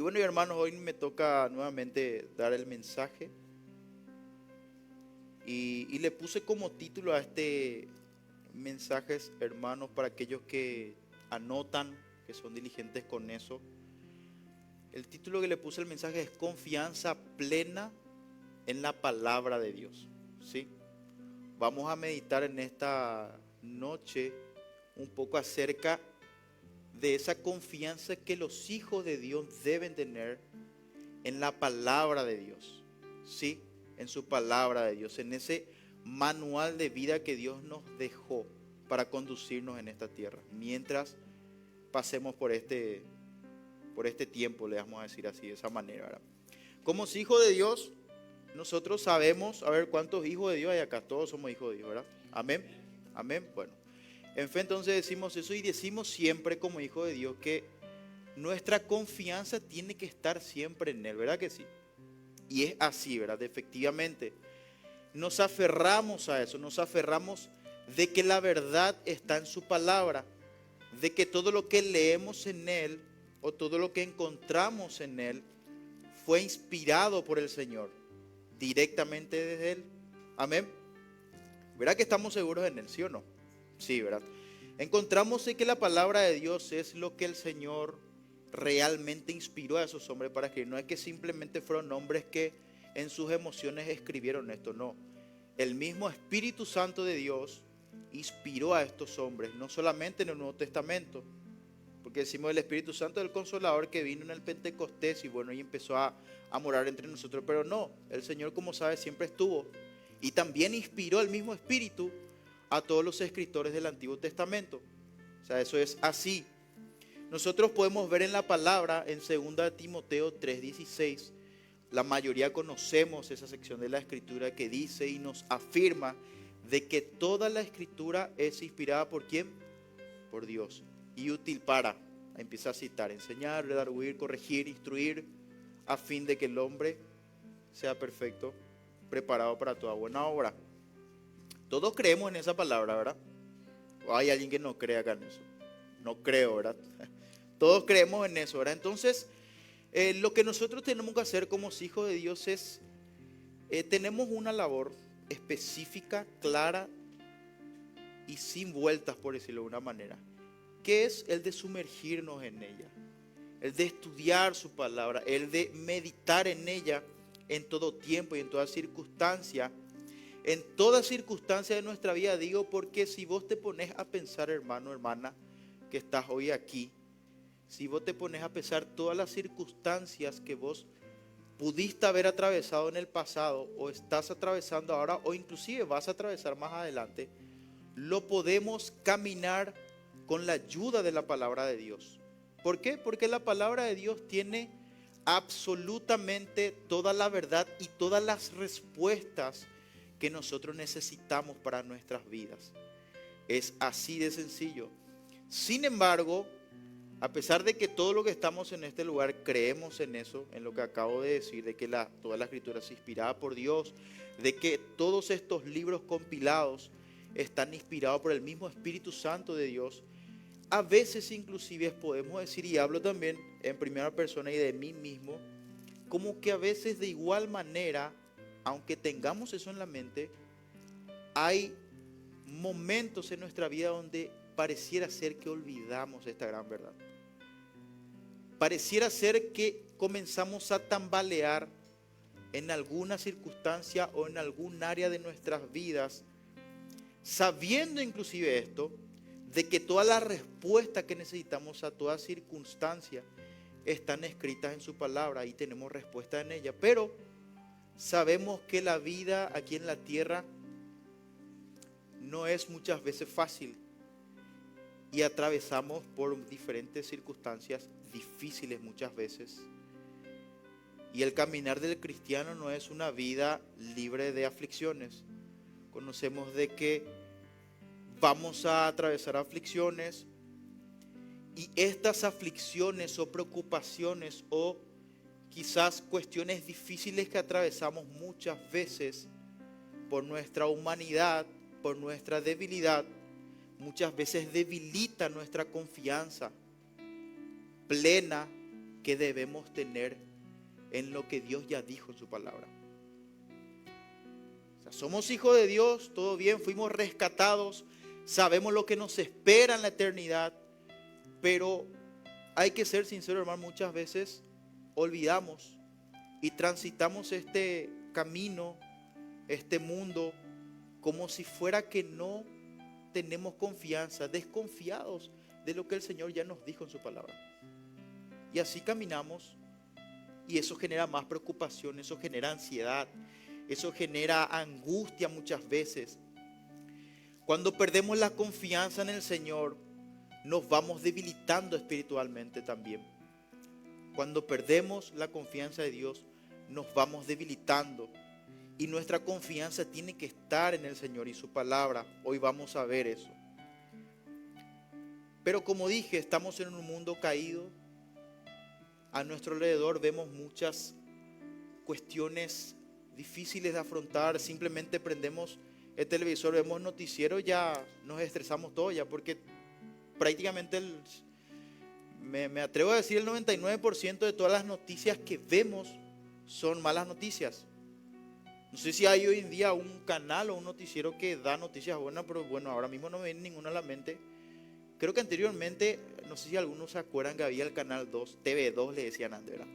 Y bueno, hermanos, hoy me toca nuevamente dar el mensaje y le puse como título a este mensaje, hermanos, para aquellos que anotan, que son diligentes con eso. El título que le puse al mensaje es Confianza plena en la palabra de Dios. ¿Sí? Vamos a meditar en esta noche un poco acerca de esa confianza que los hijos de Dios deben tener en la palabra de Dios, ¿sí? En su palabra de Dios, en ese manual de vida que Dios nos dejó para conducirnos en esta tierra, mientras pasemos por este tiempo, le vamos a decir así, de esa manera, ¿verdad? Como hijos de Dios, nosotros sabemos, a ver, ¿cuántos hijos de Dios hay acá? Todos somos hijos de Dios, ¿verdad? Amén, amén, bueno. En fe entonces decimos eso y decimos siempre como hijos de Dios que nuestra confianza tiene que estar siempre en Él, ¿verdad que sí? Y es así, ¿verdad? Efectivamente, nos aferramos a eso, nos aferramos de que la verdad está en su palabra, de que todo lo que leemos en Él o todo lo que encontramos en Él fue inspirado por el Señor, directamente desde Él. Amén. ¿Verdad que estamos seguros en Él, sí o no? Sí, ¿verdad? Encontramos que la palabra de Dios es lo que el Señor realmente inspiró a esos hombres para escribir. No es que simplemente fueron hombres que en sus emociones escribieron esto, no. El mismo Espíritu Santo de Dios inspiró a estos hombres, no solamente en el Nuevo Testamento, porque decimos el Espíritu Santo del Consolador que vino en el Pentecostés y bueno, y empezó a morar entre nosotros, pero no, el Señor, como sabe, siempre estuvo y también inspiró el mismo Espíritu a todos los escritores del Antiguo Testamento. O sea, eso es así. Nosotros podemos ver en la palabra en 2 Timoteo 3:16, la mayoría conocemos esa sección de la Escritura que dice y nos afirma de que toda la Escritura es inspirada ¿por quién? Por Dios. Y útil para, empieza a citar, enseñar, redarguir, corregir, instruir, a fin de que el hombre sea perfecto, preparado para toda buena obra. Todos creemos en esa palabra, ¿verdad? ¿O hay alguien que no cree acá en eso? No creo, ¿verdad? Todos creemos en eso, ¿verdad? Entonces, lo que nosotros tenemos que hacer como hijos de Dios es, tenemos una labor específica, clara y sin vueltas, por decirlo de una manera, que es el de sumergirnos en ella, el de estudiar su palabra, el de meditar en ella en todo tiempo y en toda circunstancia. En toda circunstancia de nuestra vida, digo, porque si vos te pones a pensar, hermano, hermana, que estás hoy aquí, si vos te pones a pensar todas las circunstancias que vos pudiste haber atravesado en el pasado o estás atravesando ahora o inclusive vas a atravesar más adelante, lo podemos caminar con la ayuda de la palabra de Dios. ¿Por qué? Porque la palabra de Dios tiene absolutamente toda la verdad y todas las respuestas que nosotros necesitamos para nuestras vidas. Es así de sencillo. Sin embargo, a pesar de que todo lo que estamos en este lugar creemos en eso, en lo que acabo de decir, de que toda la Escritura es inspirada por Dios, de que todos estos libros compilados están inspirados por el mismo Espíritu Santo de Dios, a veces inclusive podemos decir, y hablo también en primera persona y de mí mismo, como que a veces de igual manera, aunque tengamos eso en la mente, hay momentos en nuestra vida donde pareciera ser que olvidamos esta gran verdad. Pareciera ser que comenzamos a tambalear en alguna circunstancia o en algún área de nuestras vidas, sabiendo inclusive esto, de que todas las respuestas que necesitamos a toda circunstancia están escritas en su palabra y tenemos respuesta en ella, pero sabemos que la vida aquí en la tierra no es muchas veces fácil y atravesamos por diferentes circunstancias difíciles muchas veces. Y el caminar del cristiano no es una vida libre de aflicciones. Conocemos de que vamos a atravesar aflicciones y estas aflicciones o preocupaciones o quizás cuestiones difíciles que atravesamos muchas veces por nuestra humanidad, por nuestra debilidad, muchas veces debilita nuestra confianza plena que debemos tener en lo que Dios ya dijo en su palabra. O sea, somos hijos de Dios, todo bien, fuimos rescatados, sabemos lo que nos espera en la eternidad, pero hay que ser sinceros, hermano, muchas veces olvidamos y transitamos este camino, este mundo, como si fuera que no tenemos confianza, desconfiados de lo que el Señor ya nos dijo en su palabra. Y así caminamos, y eso genera más preocupación, eso genera ansiedad, eso genera angustia muchas veces. Cuando perdemos la confianza en el Señor, nos vamos debilitando espiritualmente también. Cuando perdemos la confianza de Dios, nos vamos debilitando. Y nuestra confianza tiene que estar en el Señor y su palabra. Hoy vamos a ver eso. Pero como dije, estamos en un mundo caído. A nuestro alrededor vemos muchas cuestiones difíciles de afrontar. Simplemente prendemos el televisor, vemos noticiero, ya nos estresamos todos ya, porque prácticamente me atrevo a decir el 99% de todas las noticias que vemos son malas noticias. No sé si hay hoy en día un canal o un noticiero que da noticias buenas, pero bueno, ahora mismo no me viene ninguna a la mente. Creo que anteriormente, no sé si algunos se acuerdan que había el canal 2, TV2 le decían antes, ¿verdad?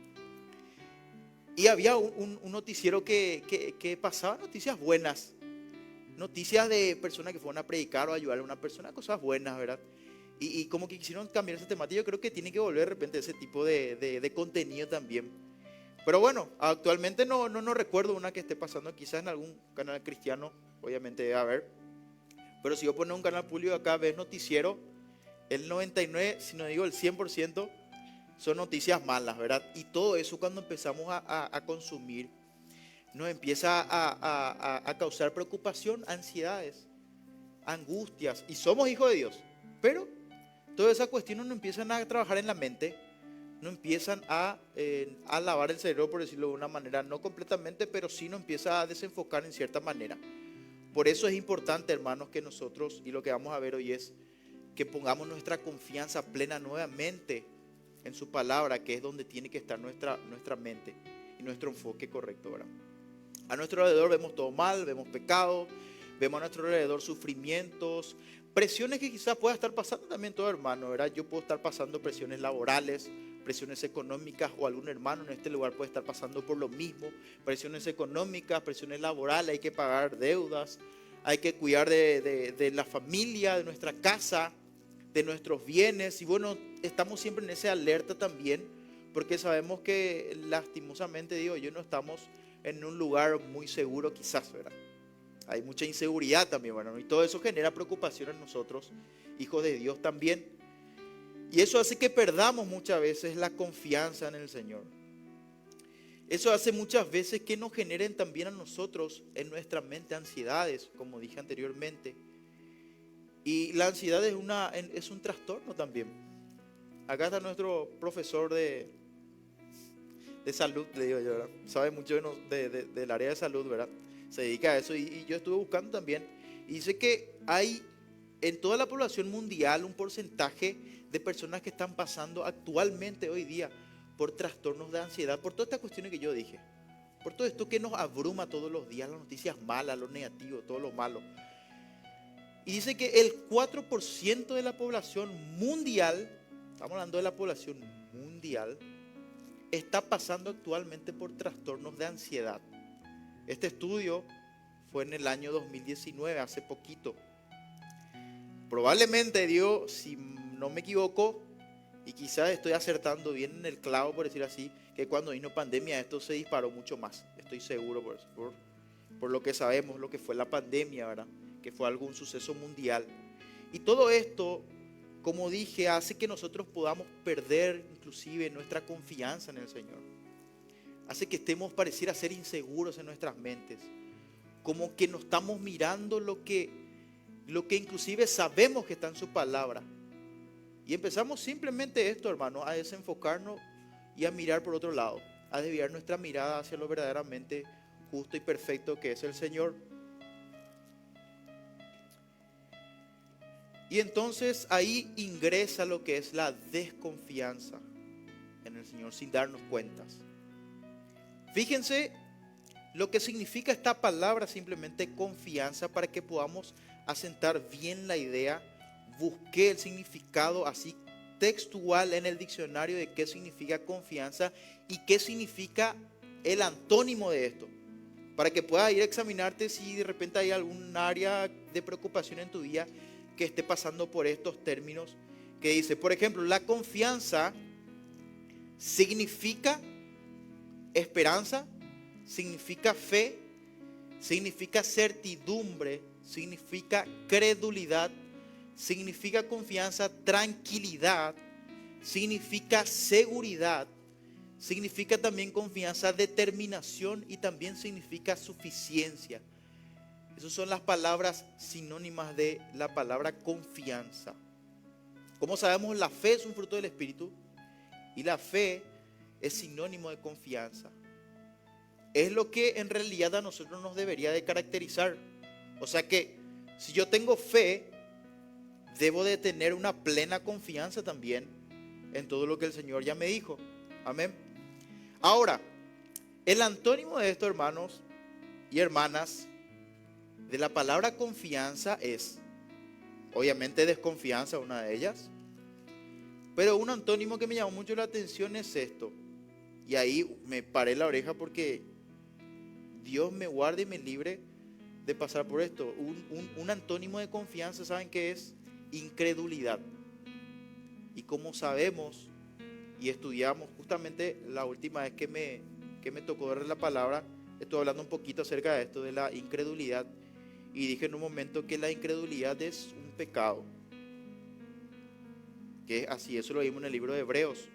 Y había un noticiero que pasaba noticias buenas, noticias de personas que fueron a predicar o ayudar a una persona, cosas buenas, ¿verdad? Y como que quisieron cambiar esa temática. Yo creo que tiene que volver de repente ese tipo de contenido también. Pero bueno, actualmente no recuerdo una que esté pasando, quizás en algún canal cristiano, obviamente debe haber. Pero si yo pongo un canal público acá, ves noticiero, el 99, si no digo el 100%, son noticias malas, ¿verdad? Y todo eso cuando empezamos a consumir, nos empieza a causar preocupación, ansiedades, angustias. Y somos hijos de Dios, pero todas esas cuestiones no empiezan a trabajar en la mente, no empiezan a lavar el cerebro, por decirlo de una manera, no completamente, pero sí nos empieza a desenfocar en cierta manera. Por eso es importante, hermanos, que nosotros, y lo que vamos a ver hoy es que pongamos nuestra confianza plena nuevamente en su palabra, que es donde tiene que estar nuestra mente y nuestro enfoque correcto, ¿verdad? A nuestro alrededor vemos todo mal, vemos pecado, vemos a nuestro alrededor sufrimientos, presiones que quizás pueda estar pasando también todo hermano, ¿verdad? Yo puedo estar pasando presiones laborales, presiones económicas, o algún hermano en este lugar puede estar pasando por lo mismo, presiones económicas, presiones laborales, hay que pagar deudas, hay que cuidar de la familia, de nuestra casa, de nuestros bienes. Y bueno, estamos siempre en esa alerta también, porque sabemos que lastimosamente, digo yo, no estamos en un lugar muy seguro quizás, ¿verdad? Hay mucha inseguridad también, ¿verdad? Y todo eso genera preocupación en nosotros, hijos de Dios también. Y eso hace que perdamos muchas veces la confianza en el Señor. Eso hace muchas veces que nos generen también a nosotros en nuestra mente ansiedades, como dije anteriormente. Y la ansiedad es un trastorno también. Acá está nuestro profesor de salud, le digo yo, ¿verdad? Sabe mucho del área de salud, ¿verdad? Se dedica a eso, y yo estuve buscando también. Y dice que hay en toda la población mundial un porcentaje de personas que están pasando actualmente hoy día por trastornos de ansiedad, por todas estas cuestiones que yo dije, por todo esto que nos abruma todos los días, las noticias malas, lo negativo, todo lo malo. Y dice que el 4% de la población mundial, estamos hablando de la población mundial, está pasando actualmente por trastornos de ansiedad. Este estudio fue en el año 2019, hace poquito. Probablemente Dios, si no me equivoco, y quizás estoy acertando bien en el clavo, por decir así, que cuando vino pandemia esto se disparó mucho más. Estoy seguro por lo que sabemos, lo que fue la pandemia, ¿verdad? Que fue algún suceso mundial. Y todo esto, como dije, hace que nosotros podamos perder inclusive nuestra confianza en el Señor. Hace que estemos, pareciera ser, inseguros en nuestras mentes. Como que no estamos mirando lo que inclusive sabemos que está en su palabra. Y empezamos simplemente esto, hermano, a desenfocarnos y a mirar por otro lado, a desviar nuestra mirada hacia lo verdaderamente justo y perfecto que es el Señor. Y entonces ahí ingresa lo que es la desconfianza. en el Señor sin darnos cuentas. Fíjense lo que significa esta palabra, simplemente confianza, para que podamos asentar bien la idea. Busqué el significado así textual en el diccionario de qué significa confianza y qué significa el antónimo de esto, para que puedas ir a examinarte si de repente hay algún área de preocupación en tu vida que esté pasando por estos términos que dice. Por ejemplo, la confianza significa esperanza, significa fe, significa certidumbre, significa credulidad, significa confianza, tranquilidad, significa seguridad, significa también confianza, determinación y también significa suficiencia. Esas son las palabras sinónimas de la palabra confianza. Como sabemos, la fe es un fruto del Espíritu y la fe es sinónimo de confianza. Es lo que en realidad a nosotros nos debería de caracterizar. O sea que si yo tengo fe, debo de tener una plena confianza también en todo lo que el Señor ya me dijo. Amén. Ahora, el antónimo de esto, hermanos y hermanas, de la palabra confianza es, obviamente, desconfianza, una de ellas. Pero un antónimo que me llamó mucho la atención es esto. Y ahí me paré la oreja porque Dios me guarde y me libre de pasar por esto. Un antónimo de confianza, ¿saben qué es? Incredulidad. Y como sabemos y estudiamos, justamente la última vez que me tocó ver la palabra, estuve hablando un poquito acerca de esto, de la incredulidad. Y dije en un momento que la incredulidad es un pecado. Que es así, eso lo vimos en el libro de Hebreos.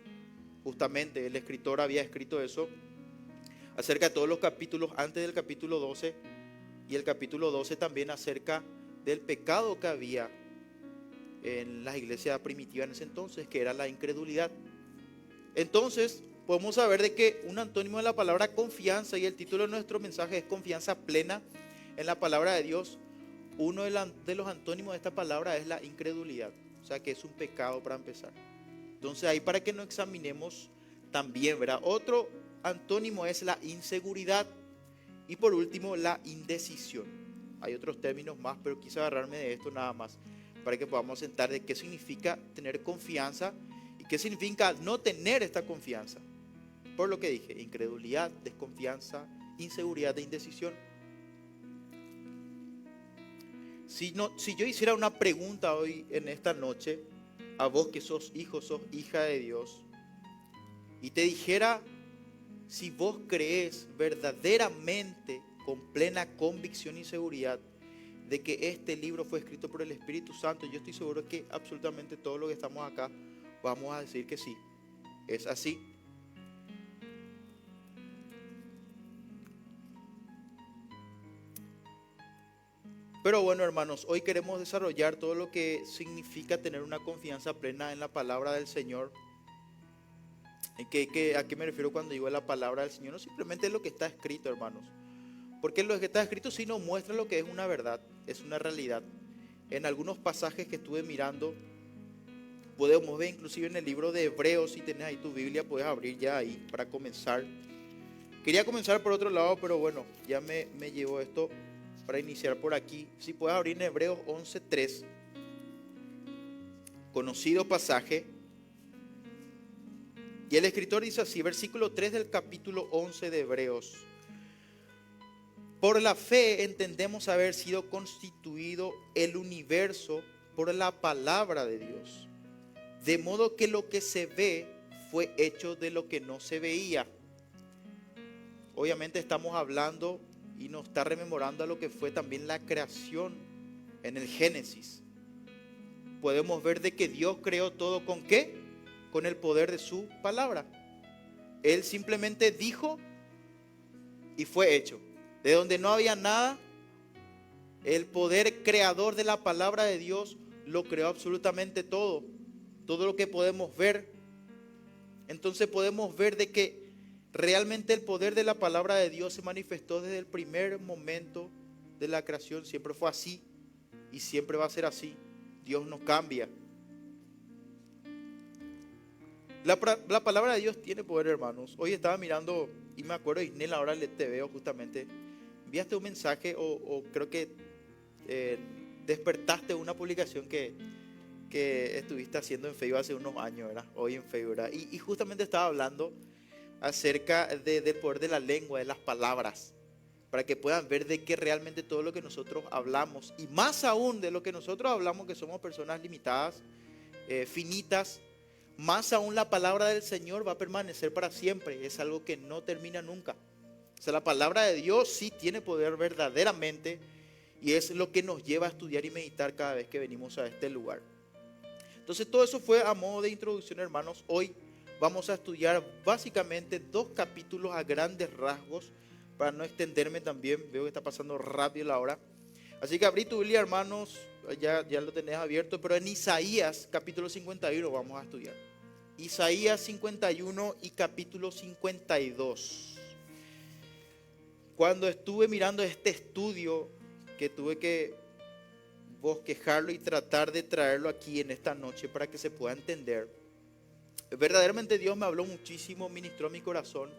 Justamente el escritor había escrito eso acerca de todos los capítulos antes del capítulo 12 y el capítulo 12 también acerca del pecado que había en las iglesias primitivas en ese entonces, que era la incredulidad. Entonces podemos saber de que un antónimo de la palabra confianza, y el título de nuestro mensaje es confianza plena en la palabra de Dios. Uno de los antónimos de esta palabra es la incredulidad, o sea que es un pecado para empezar. Entonces ahí para que nos examinemos también, ¿verdad? Otro antónimo es la inseguridad y por último la indecisión. Hay otros términos más, pero quise agarrarme de esto nada más para que podamos sentar de qué significa tener confianza y qué significa no tener esta confianza. Por lo que dije, incredulidad, desconfianza, inseguridad e indecisión. Si yo hiciera una pregunta hoy en esta noche a vos que sos hijo, sos hija de Dios, y te dijera si vos crees verdaderamente con plena convicción y seguridad de que este libro fue escrito por el Espíritu Santo, yo estoy seguro que absolutamente todos los que estamos acá vamos a decir que sí, es así. Pero bueno, hermanos, hoy queremos desarrollar todo lo que significa tener una confianza plena en la palabra del Señor. ¿A qué me refiero cuando digo la palabra del Señor? No simplemente lo que está escrito, hermanos. Porque lo que está escrito sí nos muestra lo que es una verdad, es una realidad. En algunos pasajes que estuve mirando, podemos ver inclusive en el libro de Hebreos, si tenés ahí tu Biblia, puedes abrir ya ahí para comenzar. Quería comenzar por otro lado, pero bueno, ya me llevó esto para iniciar por aquí. Si puedes abrir en Hebreos 11:3, conocido pasaje. Y el escritor dice así, versículo 3 del capítulo 11 de Hebreos. Por la fe entendemos haber sido constituido el universo por la palabra de Dios. De modo que lo que se ve fue hecho de lo que no se veía. Obviamente estamos hablando y nos está rememorando a lo que fue también la creación en el Génesis. Podemos ver de que Dios creó todo ¿con qué? Con el poder de su palabra. Él simplemente dijo y fue hecho. De donde no había nada, el poder creador de la palabra de Dios lo creó absolutamente todo. Todo lo que podemos ver. Entonces podemos ver de que realmente el poder de la palabra de Dios se manifestó desde el primer momento de la creación. Siempre fue así y siempre va a ser así. Dios no cambia. La palabra de Dios tiene poder, hermanos. Hoy estaba mirando y me acuerdo, Isnel, ahora te veo justamente. Enviaste un mensaje o creo que despertaste una publicación que estuviste haciendo en Facebook hace unos años, ¿verdad? Hoy en Facebook, ¿verdad? Y justamente estaba hablando acerca del poder de la lengua, de las palabras, para que puedan ver de que realmente todo lo que nosotros hablamos, y más aún de lo que nosotros hablamos, que somos personas limitadas, finitas, más aún la palabra del Señor va a permanecer para siempre, es algo que no termina nunca. O sea, la palabra de Dios sí tiene poder verdaderamente, y es lo que nos lleva a estudiar y meditar cada vez que venimos a este lugar. Entonces todo eso fue a modo de introducción, hermanos. Hoy vamos a estudiar básicamente 2 capítulos a grandes rasgos, para no extenderme también, veo que está pasando rápido la hora. Así que abrí tu Biblia, hermanos, ya lo tenés abierto, pero en Isaías capítulo 51 vamos a estudiar. Isaías 51 y capítulo 52. Cuando estuve mirando este estudio, que tuve que bosquejarlo y tratar de traerlo aquí en esta noche para que se pueda entender, verdaderamente Dios me habló muchísimo, ministró mi corazón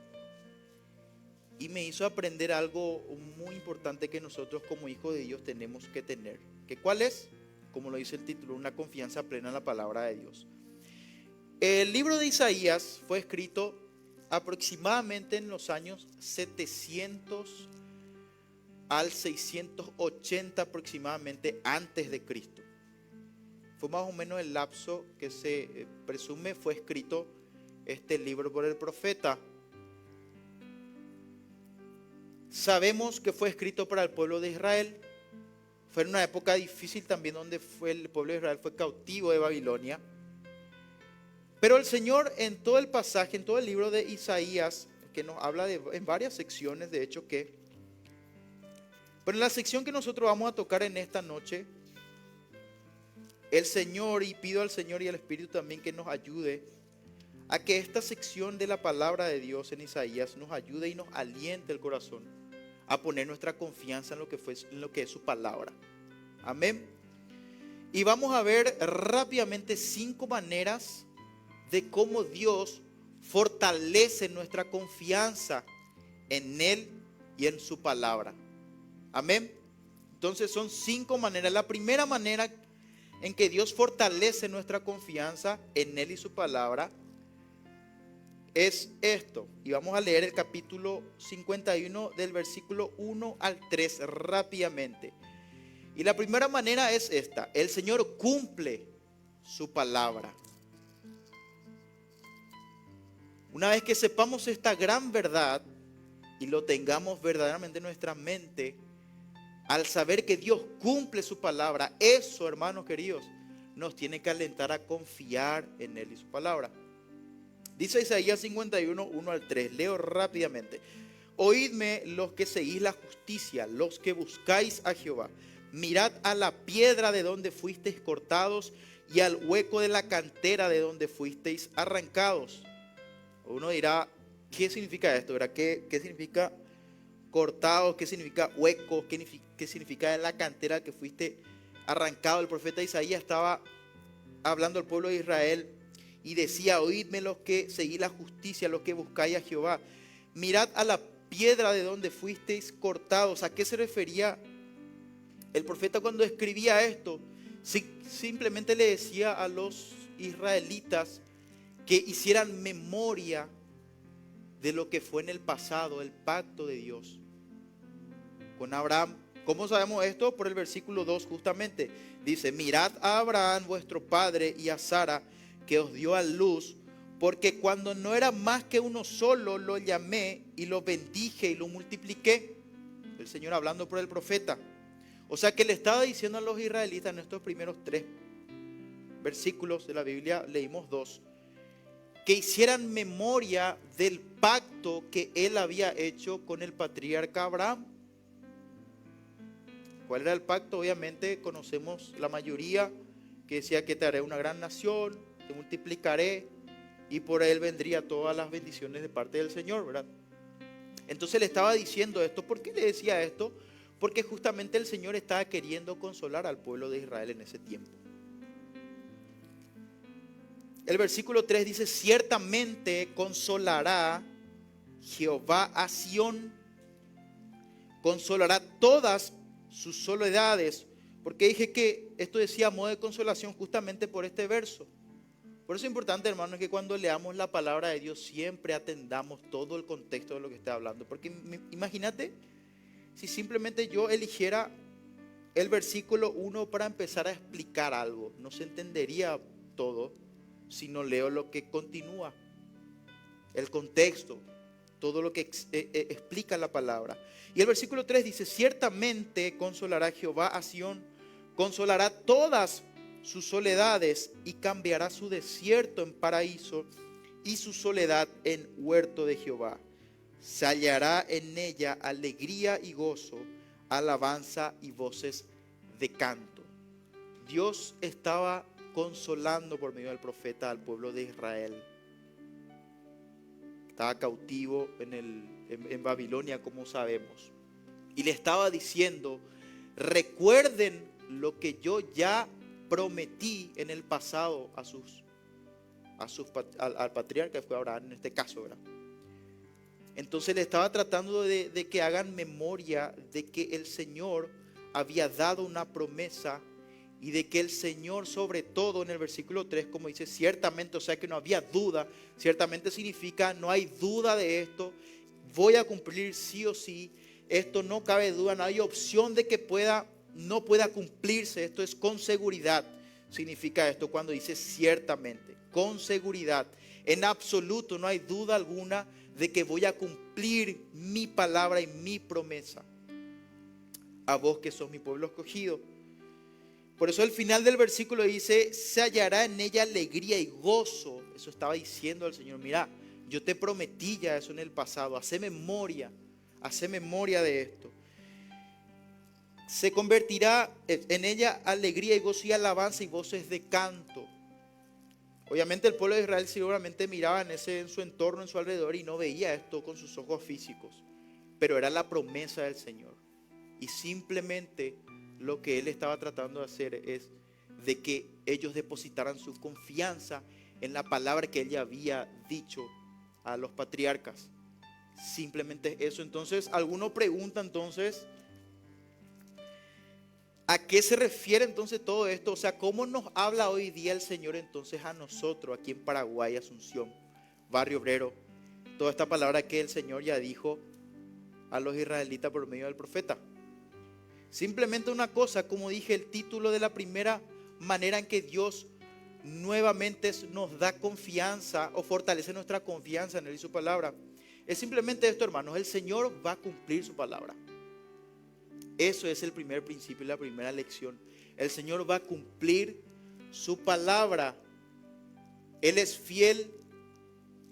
y me hizo aprender algo muy importante que nosotros como hijos de Dios tenemos que tener. ¿Que cuál es? Como lo dice el título, una confianza plena en la palabra de Dios. El libro de Isaías fue escrito aproximadamente en los años 700 al 680 aproximadamente antes de Cristo. Fue más o menos el lapso que se presume fue escrito este libro por el profeta. Sabemos que fue escrito para el pueblo de Israel. Fue en una época difícil también, donde el pueblo de Israel fue cautivo de Babilonia. Pero el Señor, en todo el pasaje, en todo el libro de Isaías, que nos habla en varias secciones, de hecho pero en la sección que nosotros vamos a tocar en esta noche, el Señor, y pido al Señor y al Espíritu también que nos ayude a que esta sección de la palabra de Dios en Isaías nos ayude y nos aliente el corazón a poner nuestra confianza en lo que es su palabra. Amén. Y vamos a ver rápidamente 5 maneras de cómo Dios fortalece nuestra confianza en Él y en su palabra. Amén. Entonces son 5 maneras. La primera manera en que Dios fortalece nuestra confianza en Él y su palabra es esto. Y vamos a leer el capítulo 51 del versículo 1 al 3 rápidamente. Y la primera manera es esta: el Señor cumple su palabra. Una vez que sepamos esta gran verdad y lo tengamos verdaderamente en nuestra mente, al saber que Dios cumple su palabra, eso, hermanos queridos, nos tiene que alentar a confiar en Él y su palabra. Dice Isaías 51, 1 al 3, leo rápidamente. Oídme los que seguís la justicia, los que buscáis a Jehová. Mirad a la piedra de donde fuisteis cortados y al hueco de la cantera de donde fuisteis arrancados. Uno dirá, ¿qué significa esto? ¿Verdad? ¿Qué significa cortados? ¿Qué significa huecos? ¿Qué significa la cantera que fuiste arrancado? El profeta Isaías estaba hablando al pueblo de Israel y decía: oídme los que seguís la justicia, los que buscáis a Jehová. Mirad a la piedra de donde fuisteis cortados. ¿A qué se refería el profeta cuando escribía esto? Simplemente le decía a los israelitas que hicieran memoria de lo que fue en el pasado, el pacto de Dios con Abraham. ¿Cómo sabemos esto? Por el versículo 2 justamente. Dice: mirad a Abraham vuestro padre y a Sara, que os dio a luz, porque cuando no era más que uno solo, lo llamé y lo bendije y lo multipliqué. El Señor hablando por el profeta. O sea que le estaba diciendo a los israelitas en estos primeros 3 versículos de la Biblia, leímos 2, que hicieran memoria del pacto que él había hecho con el patriarca Abraham. ¿Cuál era el pacto? Obviamente conocemos la mayoría, que decía que te haré una gran nación, te multiplicaré y por él vendría todas las bendiciones de parte del Señor, ¿verdad? Entonces le estaba diciendo esto. ¿Por qué le decía esto? Porque justamente el Señor estaba queriendo consolar al pueblo de Israel en ese tiempo. el versículo 3 dice, ciertamente consolará Jehová a Sión, consolará todas sus soledades. Porque dije que esto decía modo de consolación justamente por este verso. Por eso es importante, hermanos, que cuando leamos la palabra de Dios siempre atendamos todo el contexto de lo que está hablando. Porque imagínate si simplemente yo eligiera el versículo 1 para empezar a explicar algo. No se entendería todo si no leo lo que continúa, el contexto, todo lo que explica la palabra. Y el versículo 3 dice, ciertamente consolará Jehová a Sión, consolará todas sus soledades y cambiará su desierto en paraíso y su soledad en huerto de Jehová. Se hallará en ella alegría y gozo, alabanza y voces de canto. Dios estaba consolando por medio del profeta al pueblo de Israel. Estaba cautivo en Babilonia, como sabemos. Y le estaba diciendo, recuerden lo que yo ya prometí en el pasado al patriarca, que fue Abraham en este caso, ¿verdad? Entonces le estaba tratando de que hagan memoria de que el Señor había dado una promesa y de que el Señor, sobre todo en el versículo 3, como dice, ciertamente, o sea que no había duda, ciertamente significa no hay duda de esto, voy a cumplir sí o sí, esto no cabe duda, no hay opción de que no pueda cumplirse, esto es con seguridad, significa esto cuando dice ciertamente, con seguridad, en absoluto no hay duda alguna de que voy a cumplir mi palabra y mi promesa a vos que sos mi pueblo escogido. Por eso al final del versículo dice, se hallará en ella alegría y gozo. Eso estaba diciendo el Señor, mira, yo te prometí ya eso en el pasado, hace memoria de esto. Se convertirá en ella alegría y gozo y alabanza y voces de canto. Obviamente el pueblo de Israel seguramente miraba en su entorno, en su alrededor y no veía esto con sus ojos físicos. Pero era la promesa del Señor. Y simplemente lo que Él estaba tratando de hacer es de que ellos depositaran su confianza en la palabra que Él ya había dicho a los patriarcas. Simplemente eso. Entonces, alguno pregunta entonces, ¿a qué se refiere entonces todo esto? O sea, ¿cómo nos habla hoy día el Señor entonces a nosotros aquí en Paraguay, Asunción, Barrio Obrero? Toda esta palabra que el Señor ya dijo a los israelitas por medio del profeta. Simplemente una cosa, como dije, el título de la primera manera en que Dios nuevamente nos da confianza o fortalece nuestra confianza en Él y su palabra. Es simplemente esto, hermanos, el Señor va a cumplir su palabra. Eso es el primer principio y la primera lección. El Señor va a cumplir su palabra. Él es fiel,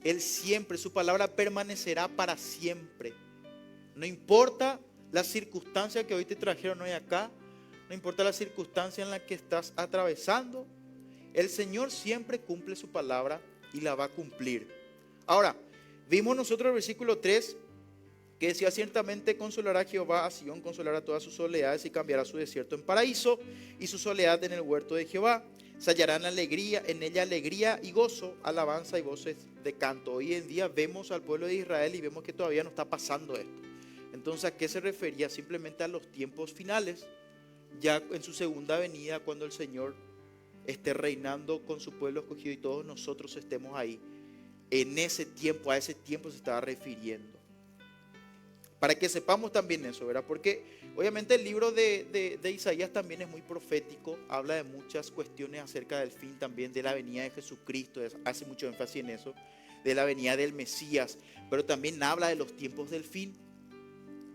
Él siempre, su palabra permanecerá para siempre. No importa la circunstancia que hoy te trajeron hoy acá, no importa la circunstancia en la que estás atravesando, el Señor siempre cumple su palabra y la va a cumplir. Ahora, vimos nosotros el versículo 3 que decía, ciertamente consolará Jehová a Sión, consolará todas sus soledades y cambiará su desierto en paraíso y su soledad en el huerto de Jehová. Se hallarán en ella alegría y gozo, alabanza y voces de canto. Hoy en día vemos al pueblo de Israel y vemos que todavía no está pasando esto. Entonces, ¿a qué se refería? Simplemente a los tiempos finales, ya en su segunda venida, cuando el Señor esté reinando con su pueblo escogido y todos nosotros estemos ahí. En ese tiempo, a ese tiempo se estaba refiriendo. Para que sepamos también eso, ¿verdad? Porque obviamente el libro de Isaías también es muy profético, habla de muchas cuestiones acerca del fin también, de la venida de Jesucristo, hace mucho énfasis en eso, de la venida del Mesías, pero también habla de los tiempos del fin.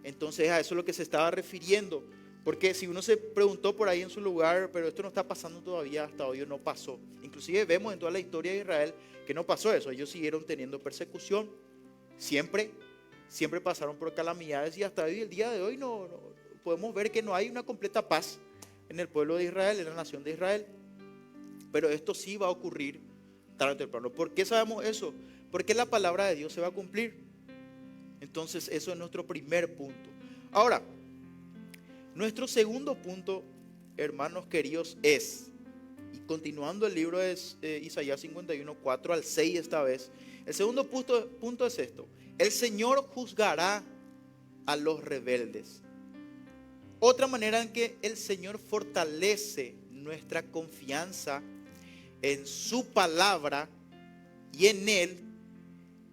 Entonces a eso es lo que se estaba refiriendo, porque si uno se preguntó por ahí en su lugar, pero esto no está pasando todavía, hasta hoy no pasó. Inclusive vemos en toda la historia de Israel que no pasó eso, ellos siguieron teniendo persecución, siempre pasaron por calamidades y hasta hoy, el día de hoy no podemos ver que no hay una completa paz en el pueblo de Israel, en la nación de Israel. Pero esto sí va a ocurrir tarde o temprano. ¿Por qué sabemos eso? Porque la palabra de Dios se va a cumplir. Entonces eso es nuestro primer punto. Ahora, nuestro segundo punto, hermanos queridos, es Y continuando el libro de Isaías 51, 4 al 6 esta vez. El segundo punto es esto. El Señor juzgará a los rebeldes. Otra manera en que el Señor fortalece nuestra confianza en su palabra y en Él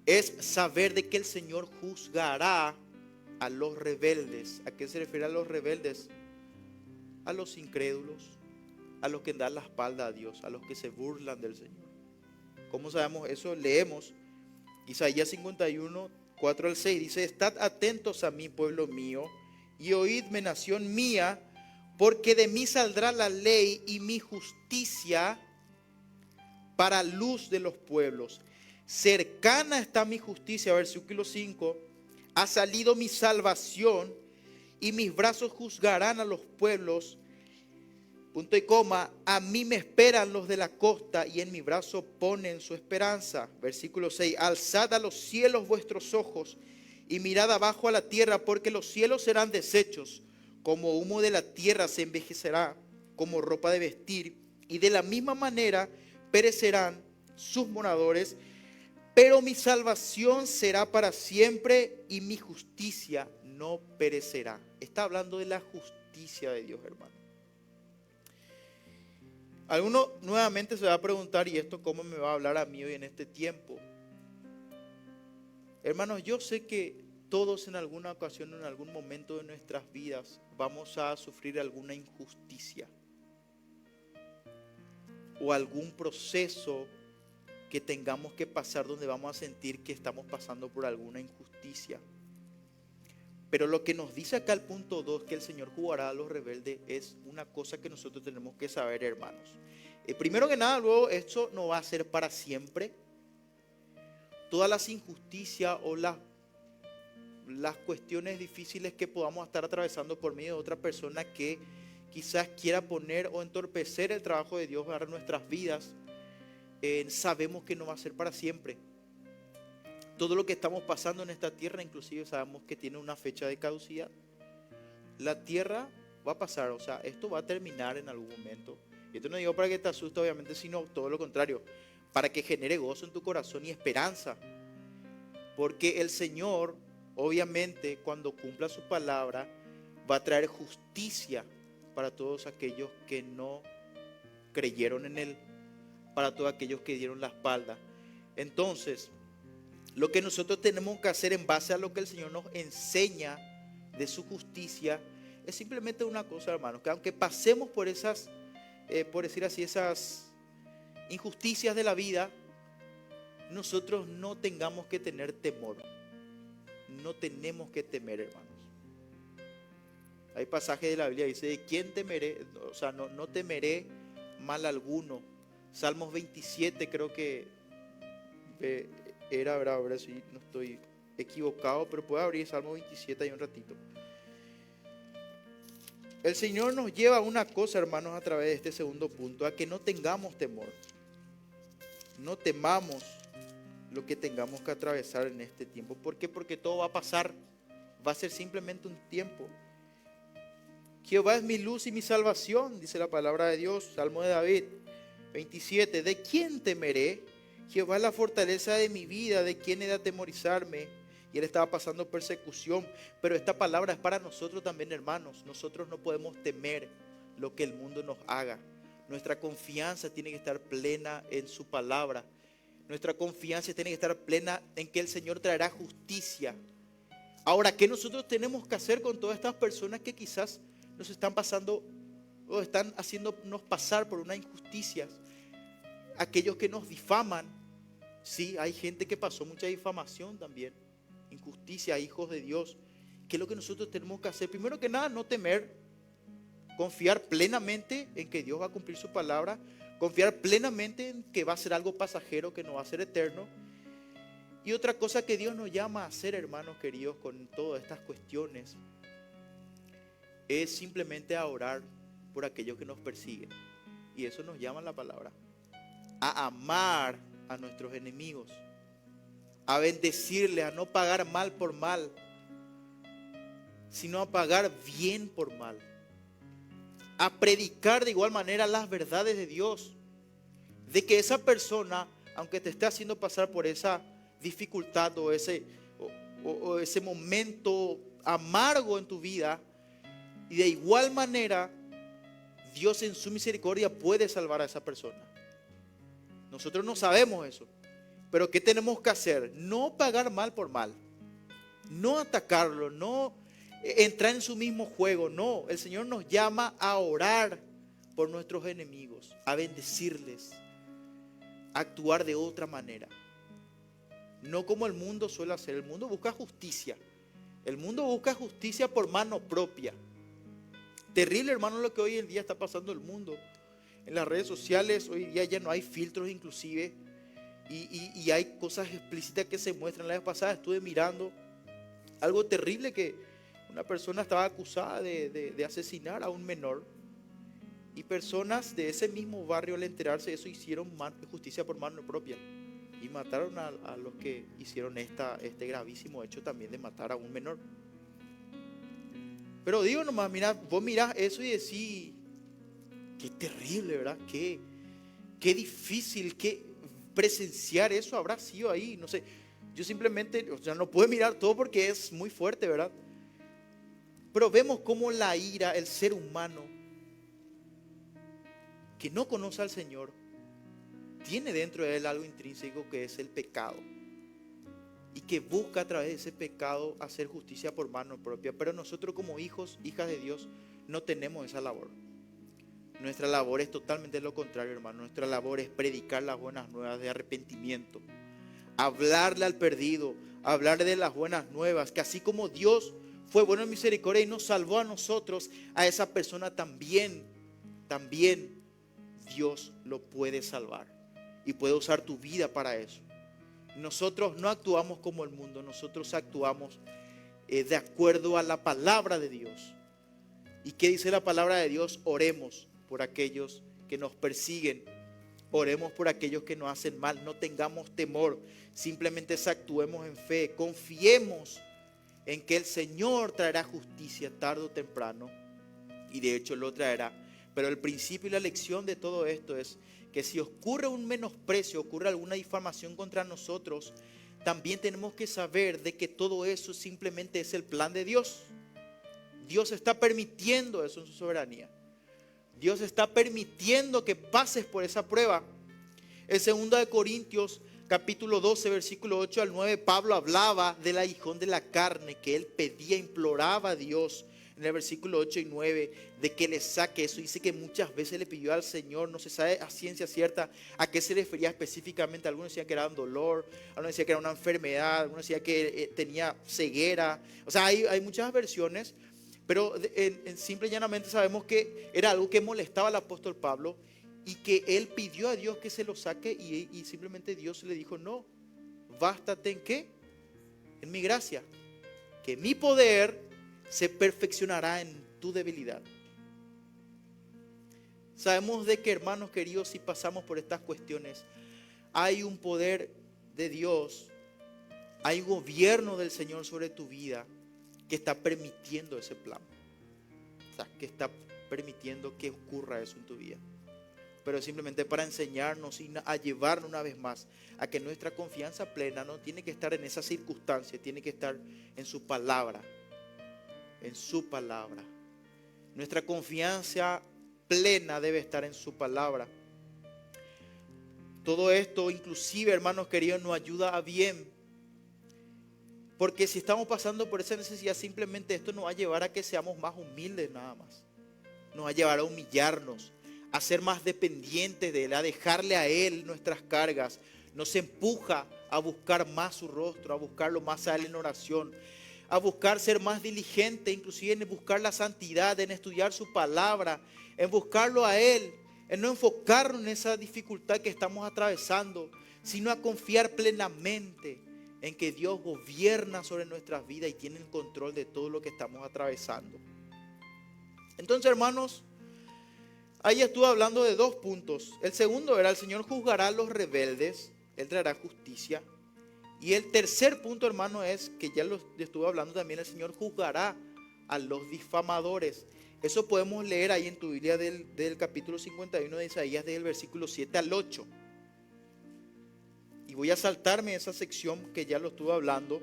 es saber de que el Señor juzgará a los rebeldes. ¿A qué se refiere a los rebeldes? A los incrédulos, a los que dan la espalda a Dios, a los que se burlan del Señor. ¿Cómo sabemos eso? Leemos Isaías 51, 4 al 6. Dice: estad atentos a mí, pueblo mío, y oídme, nación mía, porque de mí saldrá la ley y mi justicia para luz de los pueblos. Cercana está mi justicia, versículo 5. Ha salido mi salvación y mis brazos juzgarán a los pueblos. Punto y coma. A mí me esperan los de la costa y en mi brazo ponen su esperanza. Versículo 6. Alzad a los cielos vuestros ojos y mirad abajo a la tierra, porque los cielos serán deshechos, como humo de la tierra se envejecerá, como ropa de vestir, y de la misma manera perecerán sus moradores, pero mi salvación será para siempre y mi justicia no perecerá. Está hablando de la justicia de Dios, hermano. Alguno nuevamente se va a preguntar: ¿y esto cómo me va a hablar a mí hoy en este tiempo? Hermanos, yo sé que todos en alguna ocasión, en algún momento de nuestras vidas, vamos a sufrir alguna injusticia o algún proceso que tengamos que pasar donde vamos a sentir que estamos pasando por alguna injusticia. Pero lo que nos dice acá el punto 2, que el Señor juzgará a los rebeldes, es una cosa que nosotros tenemos que saber, hermanos. Primero que nada, luego, esto no va a ser para siempre. Todas las injusticias o las cuestiones difíciles que podamos estar atravesando por medio de otra persona que quizás quiera poner o entorpecer el trabajo de Dios para nuestras vidas, sabemos que no va a ser para siempre. Todo lo que estamos pasando en esta tierra, inclusive sabemos que tiene una fecha de caducidad. La tierra va a pasar, o sea, esto va a terminar en algún momento. Y esto no digo para que te asuste, obviamente, sino todo lo contrario, para que genere gozo en tu corazón y esperanza. Porque el Señor, obviamente, cuando cumpla su palabra, va a traer justicia para todos aquellos que no creyeron en Él, para todos aquellos que dieron la espalda. Entonces, lo que nosotros tenemos que hacer en base a lo que el Señor nos enseña de su justicia es simplemente una cosa, hermanos, que aunque pasemos por esas, por decir así, esas injusticias de la vida, nosotros no tengamos que tener temor. No tenemos que temer, hermanos. Hay pasajes de la Biblia que dice: ¿de quién temeré? O sea, no temeré mal alguno. Salmos 27 creo que era, a ver si no estoy equivocado, pero puedo abrir Salmos 27 ahí un ratito. El Señor nos lleva a una cosa, hermanos, a través de este segundo punto, a que no tengamos temor. No temamos lo que tengamos que atravesar en este tiempo. ¿Por qué? Porque todo va a pasar. Va a ser simplemente un tiempo. Jehová es mi luz y mi salvación, dice la palabra de Dios. Salmo de David 27. ¿De quién temeré? Jehová es la fortaleza de mi vida. ¿De quién he de atemorizarme? Y él estaba pasando persecución. Pero esta palabra es para nosotros también, hermanos. Nosotros no podemos temer lo que el mundo nos haga. Nuestra confianza tiene que estar plena en su palabra. Nuestra confianza tiene que estar plena en que el Señor traerá justicia. Ahora, ¿qué nosotros tenemos que hacer con todas estas personas que quizás nos están pasando o están haciéndonos pasar por una injusticia? Aquellos que nos difaman. Sí, hay gente que pasó mucha difamación también. Injusticia a hijos de Dios. ¿Qué es lo que nosotros tenemos que hacer? Primero que nada, no temer. Confiar plenamente en que Dios va a cumplir su palabra. Confiar plenamente en que va a ser algo pasajero, que no va a ser eterno. Y otra cosa que Dios nos llama a hacer, hermanos queridos, con todas estas cuestiones, es simplemente a orar por aquellos que nos persiguen. Y eso nos llama la palabra. A amar a nuestros enemigos. A bendecirles, a no pagar mal por mal, sino a pagar bien por mal. a predicar de igual manera las verdades de Dios. De que esa persona, aunque te esté haciendo pasar por esa dificultad o ese momento amargo en tu vida, y de igual manera Dios en su misericordia puede salvar a esa persona. Nosotros no sabemos eso, pero ¿qué tenemos que hacer? No pagar mal por mal, no atacarlo, no entrar en su mismo juego. No, el Señor nos llama a orar por nuestros enemigos, a bendecirles, a actuar de otra manera. No como el mundo suele hacer. El mundo busca justicia. El mundo busca justicia por mano propia. Terrible, hermano, lo que hoy en día está pasando en el mundo. En las redes sociales hoy día ya no hay filtros inclusive. Y hay cosas explícitas que se muestran. La vez pasada estuve mirando algo terrible, que una persona estaba acusada de asesinar a un menor. Y personas de ese mismo barrio, al enterarse de eso, hicieron justicia por mano propia. Y mataron a los que hicieron este gravísimo hecho también de matar a un menor. Pero digo nomás, mira, vos mirás eso y decís, qué terrible, ¿verdad? Qué difícil, qué presenciar eso habrá sido ahí. No sé, yo simplemente, o sea, no puedo mirar todo porque es muy fuerte, ¿verdad? Pero vemos cómo la ira, el ser humano que no conoce al Señor, tiene dentro de él algo intrínseco que es el pecado. Y que busca a través de ese pecado hacer justicia por mano propia. Pero nosotros como hijos, hijas de Dios, no tenemos esa labor. Nuestra labor es totalmente lo contrario, hermano. Nuestra labor es predicar las buenas nuevas de arrepentimiento. Hablarle al perdido, hablarle de las buenas nuevas. Que así como Dios fue bueno en misericordia y nos salvó a nosotros, a esa persona también Dios lo puede salvar. Y puede usar tu vida para eso. Nosotros no actuamos como el mundo, nosotros actuamos de acuerdo a la palabra de Dios. ¿Y qué dice la palabra de Dios? Oremos por aquellos que nos persiguen, oremos por aquellos que nos hacen mal, no tengamos temor, simplemente actuemos en fe, confiemos en que el Señor traerá justicia tarde o temprano, y de hecho lo traerá. Pero el principio y la lección de todo esto es que si ocurre un menosprecio, ocurre alguna difamación contra nosotros, también tenemos que saber de que todo eso simplemente es el plan de Dios. Dios está permitiendo eso en su soberanía. Dios está permitiendo que pases por esa prueba. En 2 Corintios capítulo 12, versículo 8 al 9, Pablo hablaba del aguijón de la carne, que él pedía, imploraba a Dios. En el versículo 8 y 9, de que le saque eso. Dice que muchas veces le pidió al Señor, no se sabe a ciencia cierta a qué se refería específicamente. Algunos decían que era un dolor, algunos decían que era una enfermedad, algunos decían que tenía ceguera. O sea, hay muchas versiones, pero en simple y llanamente sabemos que era algo que molestaba al apóstol Pablo y que él pidió a Dios que se lo saque y simplemente Dios le dijo, no, bástate ¿en qué? En mi gracia, que mi poder se perfeccionará en tu debilidad. Sabemos de que, hermanos queridos, si pasamos por estas cuestiones, hay un poder de Dios, hay un gobierno del Señor sobre tu vida que está permitiendo ese plan. O sea, que está permitiendo que ocurra eso en tu vida. Pero simplemente para enseñarnos y a llevarnos una vez más a que nuestra confianza plena no tiene que estar en esa circunstancia, tiene que estar en su palabra. En su palabra. Nuestra confianza plena debe estar en su palabra. Todo esto, inclusive, hermanos queridos, nos ayuda a bien. Porque si estamos pasando por esa necesidad, simplemente esto nos va a llevar a que seamos más humildes nada más. Nos va a llevar a humillarnos, a ser más dependientes de Él, a dejarle a Él nuestras cargas. Nos empuja a buscar más su rostro, a buscarlo más a Él en oración, a buscar ser más diligente, inclusive en buscar la santidad, en estudiar su palabra, en buscarlo a Él, en no enfocarnos en esa dificultad que estamos atravesando, sino a confiar plenamente en que Dios gobierna sobre nuestras vidas y tiene el control de todo lo que estamos atravesando. Entonces, hermanos, ahí estuve hablando de 2 puntos. El segundo era: el Señor juzgará a los rebeldes, Él traerá justicia. Y el tercer punto, hermano, es que ya lo estuve hablando también: el Señor juzgará a los difamadores. Eso podemos leer ahí en tu Biblia del capítulo 51 de Isaías, del versículo 7 al 8. Y voy a saltarme esa sección que ya lo estuve hablando.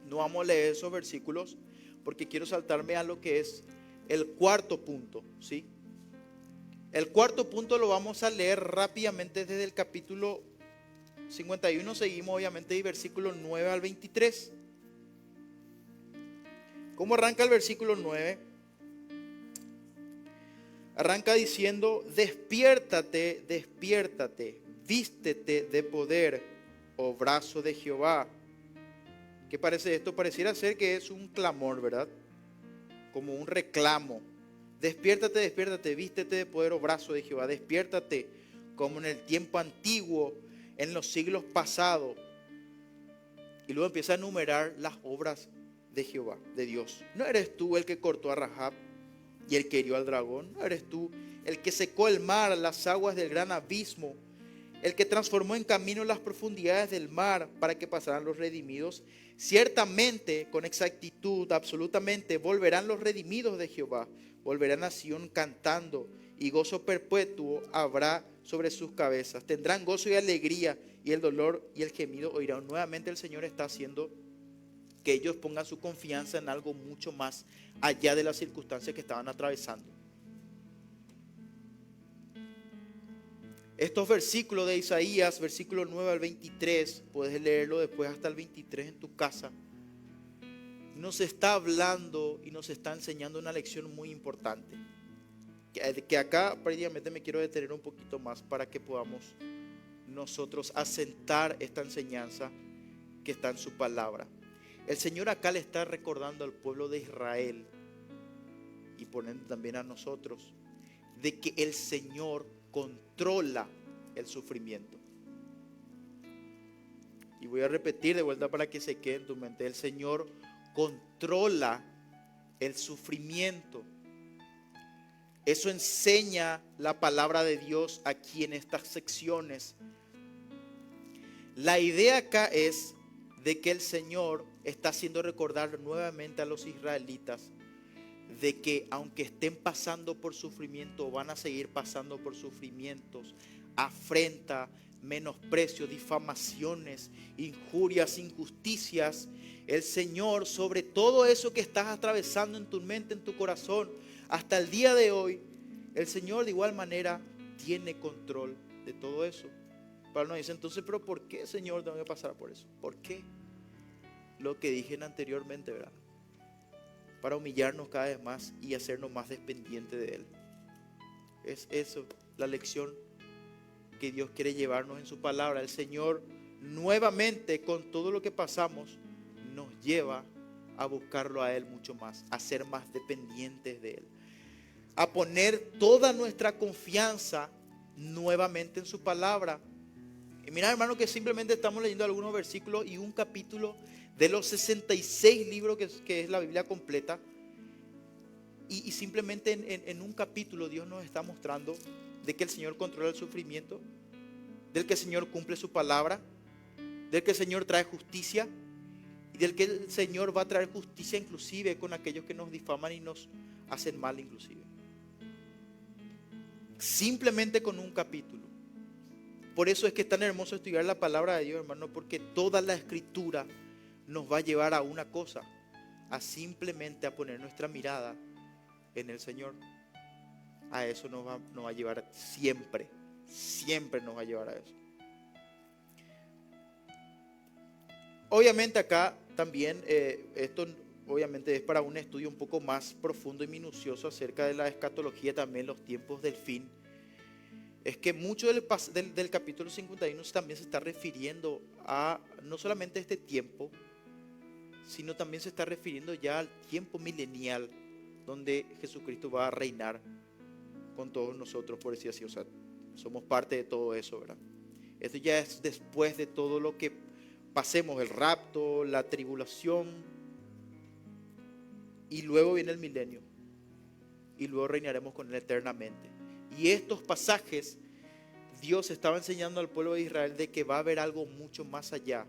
No vamos a leer esos versículos porque quiero saltarme a lo que es el cuarto punto, ¿sí? El cuarto punto lo vamos a leer rápidamente desde el capítulo 51. Seguimos obviamente del versículo 9 al 23. ¿Cómo arranca el versículo 9? Arranca diciendo: despiértate, despiértate, vístete de poder, oh brazo de Jehová. ¿Qué parece esto? Pareciera ser que es un clamor, ¿verdad? Como un reclamo. Despiértate, despiértate, vístete de poder, oh brazo de Jehová. Despiértate como en el tiempo antiguo, en los siglos pasados. Y luego empieza a enumerar las obras de Jehová, de Dios. ¿No eres tú el que cortó a Rahab y el que hirió al dragón? ¿No eres tú el que secó el mar, las aguas del gran abismo, el que transformó en camino las profundidades del mar para que pasaran los redimidos? Ciertamente, con exactitud, absolutamente, volverán los redimidos de Jehová. Volverán a Sión cantando, y gozo perpetuo habrá sobre sus cabezas. Tendrán gozo y alegría, y el dolor y el gemido oirán. Nuevamente el Señor está haciendo que ellos pongan su confianza en algo mucho más allá de las circunstancias que estaban atravesando. Estos versículos de Isaías, versículo 9 al 23, puedes leerlo después hasta el 23 en tu casa, nos está hablando y nos está enseñando una lección muy importante, que acá prácticamente me quiero detener un poquito más para que podamos nosotros asentar esta enseñanza que está en su palabra. El Señor acá le está recordando al pueblo de Israel y poniendo también a nosotros de que el Señor controla el sufrimiento. Y voy a repetir de vuelta para que se quede en tu mente: el Señor controla el sufrimiento. Eso enseña la palabra de Dios aquí en estas secciones. La idea acá es de que el Señor está haciendo recordar nuevamente a los israelitas de que aunque estén pasando por sufrimiento, van a seguir pasando por sufrimientos, afrenta, menosprecio, difamaciones, injurias, injusticias. El Señor, sobre todo eso que estás atravesando en tu mente, en tu corazón, hasta el día de hoy, el Señor de igual manera tiene control de todo eso. Pablo nos dice entonces: pero ¿por qué, Señor, tengo que pasar por eso? ¿Por qué? Lo que dije anteriormente, ¿verdad? Para humillarnos cada vez más y hacernos más dependientes de Él. Es eso, la lección que Dios quiere llevarnos en su palabra. El Señor nuevamente, con todo lo que pasamos, nos lleva a buscarlo a Él mucho más, a ser más dependientes de Él, a poner toda nuestra confianza nuevamente en su palabra. Y mira, hermano, que simplemente estamos leyendo algunos versículos y un capítulo de los 66 libros que es la Biblia completa. Y simplemente en un capítulo Dios nos está mostrando de que el Señor controla el sufrimiento, del que el Señor cumple su palabra, del que el Señor trae justicia y del que el Señor va a traer justicia inclusive con aquellos que nos difaman y nos hacen mal inclusive. Simplemente con un capítulo. Por eso es que es tan hermoso estudiar la palabra de Dios, hermano, porque toda la escritura nos va a llevar a una cosa, a simplemente a poner nuestra mirada en el Señor. A eso nos va a llevar siempre, siempre nos va a llevar a eso. Obviamente acá también, esto obviamente es para un estudio un poco más profundo y minucioso acerca de la escatología, también los tiempos del fin. Es que mucho del capítulo 51 también se está refiriendo a no solamente este tiempo, sino también se está refiriendo ya al tiempo milenial, donde Jesucristo va a reinar con todos nosotros, por decir así. O sea, somos parte de todo eso, ¿verdad? Esto ya es después de todo lo que pasemos, el rapto, la tribulación, y luego viene el milenio, y luego reinaremos con Él eternamente. Y estos pasajes, Dios estaba enseñando al pueblo de Israel de que va a haber algo mucho más allá.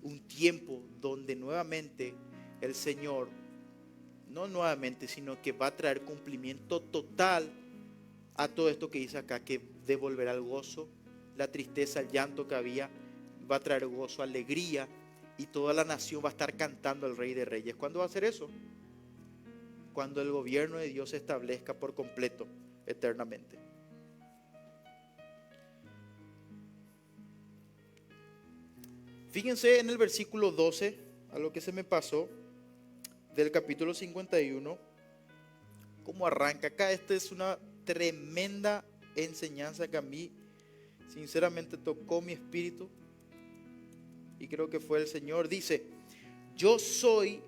Un tiempo donde nuevamente el Señor no nuevamente, sino que va a traer cumplimiento total a todo esto que dice acá, que devolverá el gozo, la tristeza, el llanto que había, va a traer gozo, alegría, y toda la nación va a estar cantando al Rey de Reyes. ¿Cuándo va a ser eso? Cuando el gobierno de Dios se establezca por completo, eternamente. Fíjense en el versículo 12, a lo que se me pasó, del capítulo 51, cómo arranca acá. Esta es una tremenda enseñanza que a mí sinceramente tocó mi espíritu, y creo que fue el Señor. Dice, yo soy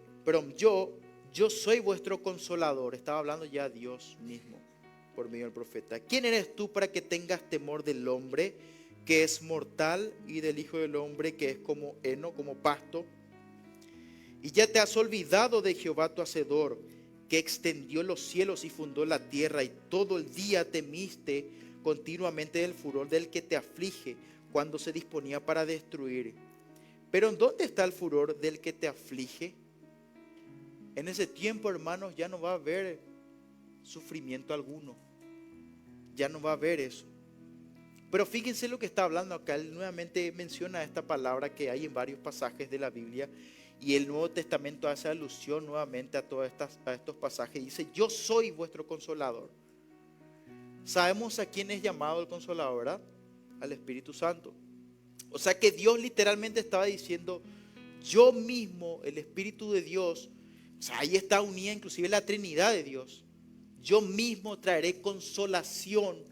vuestro consolador. Estaba hablando ya Dios mismo por medio del profeta. ¿Quién eres tú para que tengas temor del hombre que es mortal, y del Hijo del Hombre que es como heno, como pasto? Y ya te has olvidado de Jehová tu Hacedor, que extendió los cielos y fundó la tierra, y todo el día temiste continuamente del furor del que te aflige, cuando se disponía para destruir. Pero ¿en dónde está el furor del que te aflige? En ese tiempo, hermanos, ya no va a haber sufrimiento alguno. Ya no va a haber eso. Pero fíjense lo que está hablando acá. Él nuevamente menciona esta palabra que hay en varios pasajes de la Biblia. Y el Nuevo Testamento hace alusión nuevamente a estos pasajes. Dice, yo soy vuestro consolador. Sabemos a quién es llamado el consolador, ¿verdad? Al Espíritu Santo. O sea que Dios literalmente estaba diciendo, yo mismo, el Espíritu de Dios, o sea, ahí está unida inclusive la Trinidad de Dios. Yo mismo traeré consolación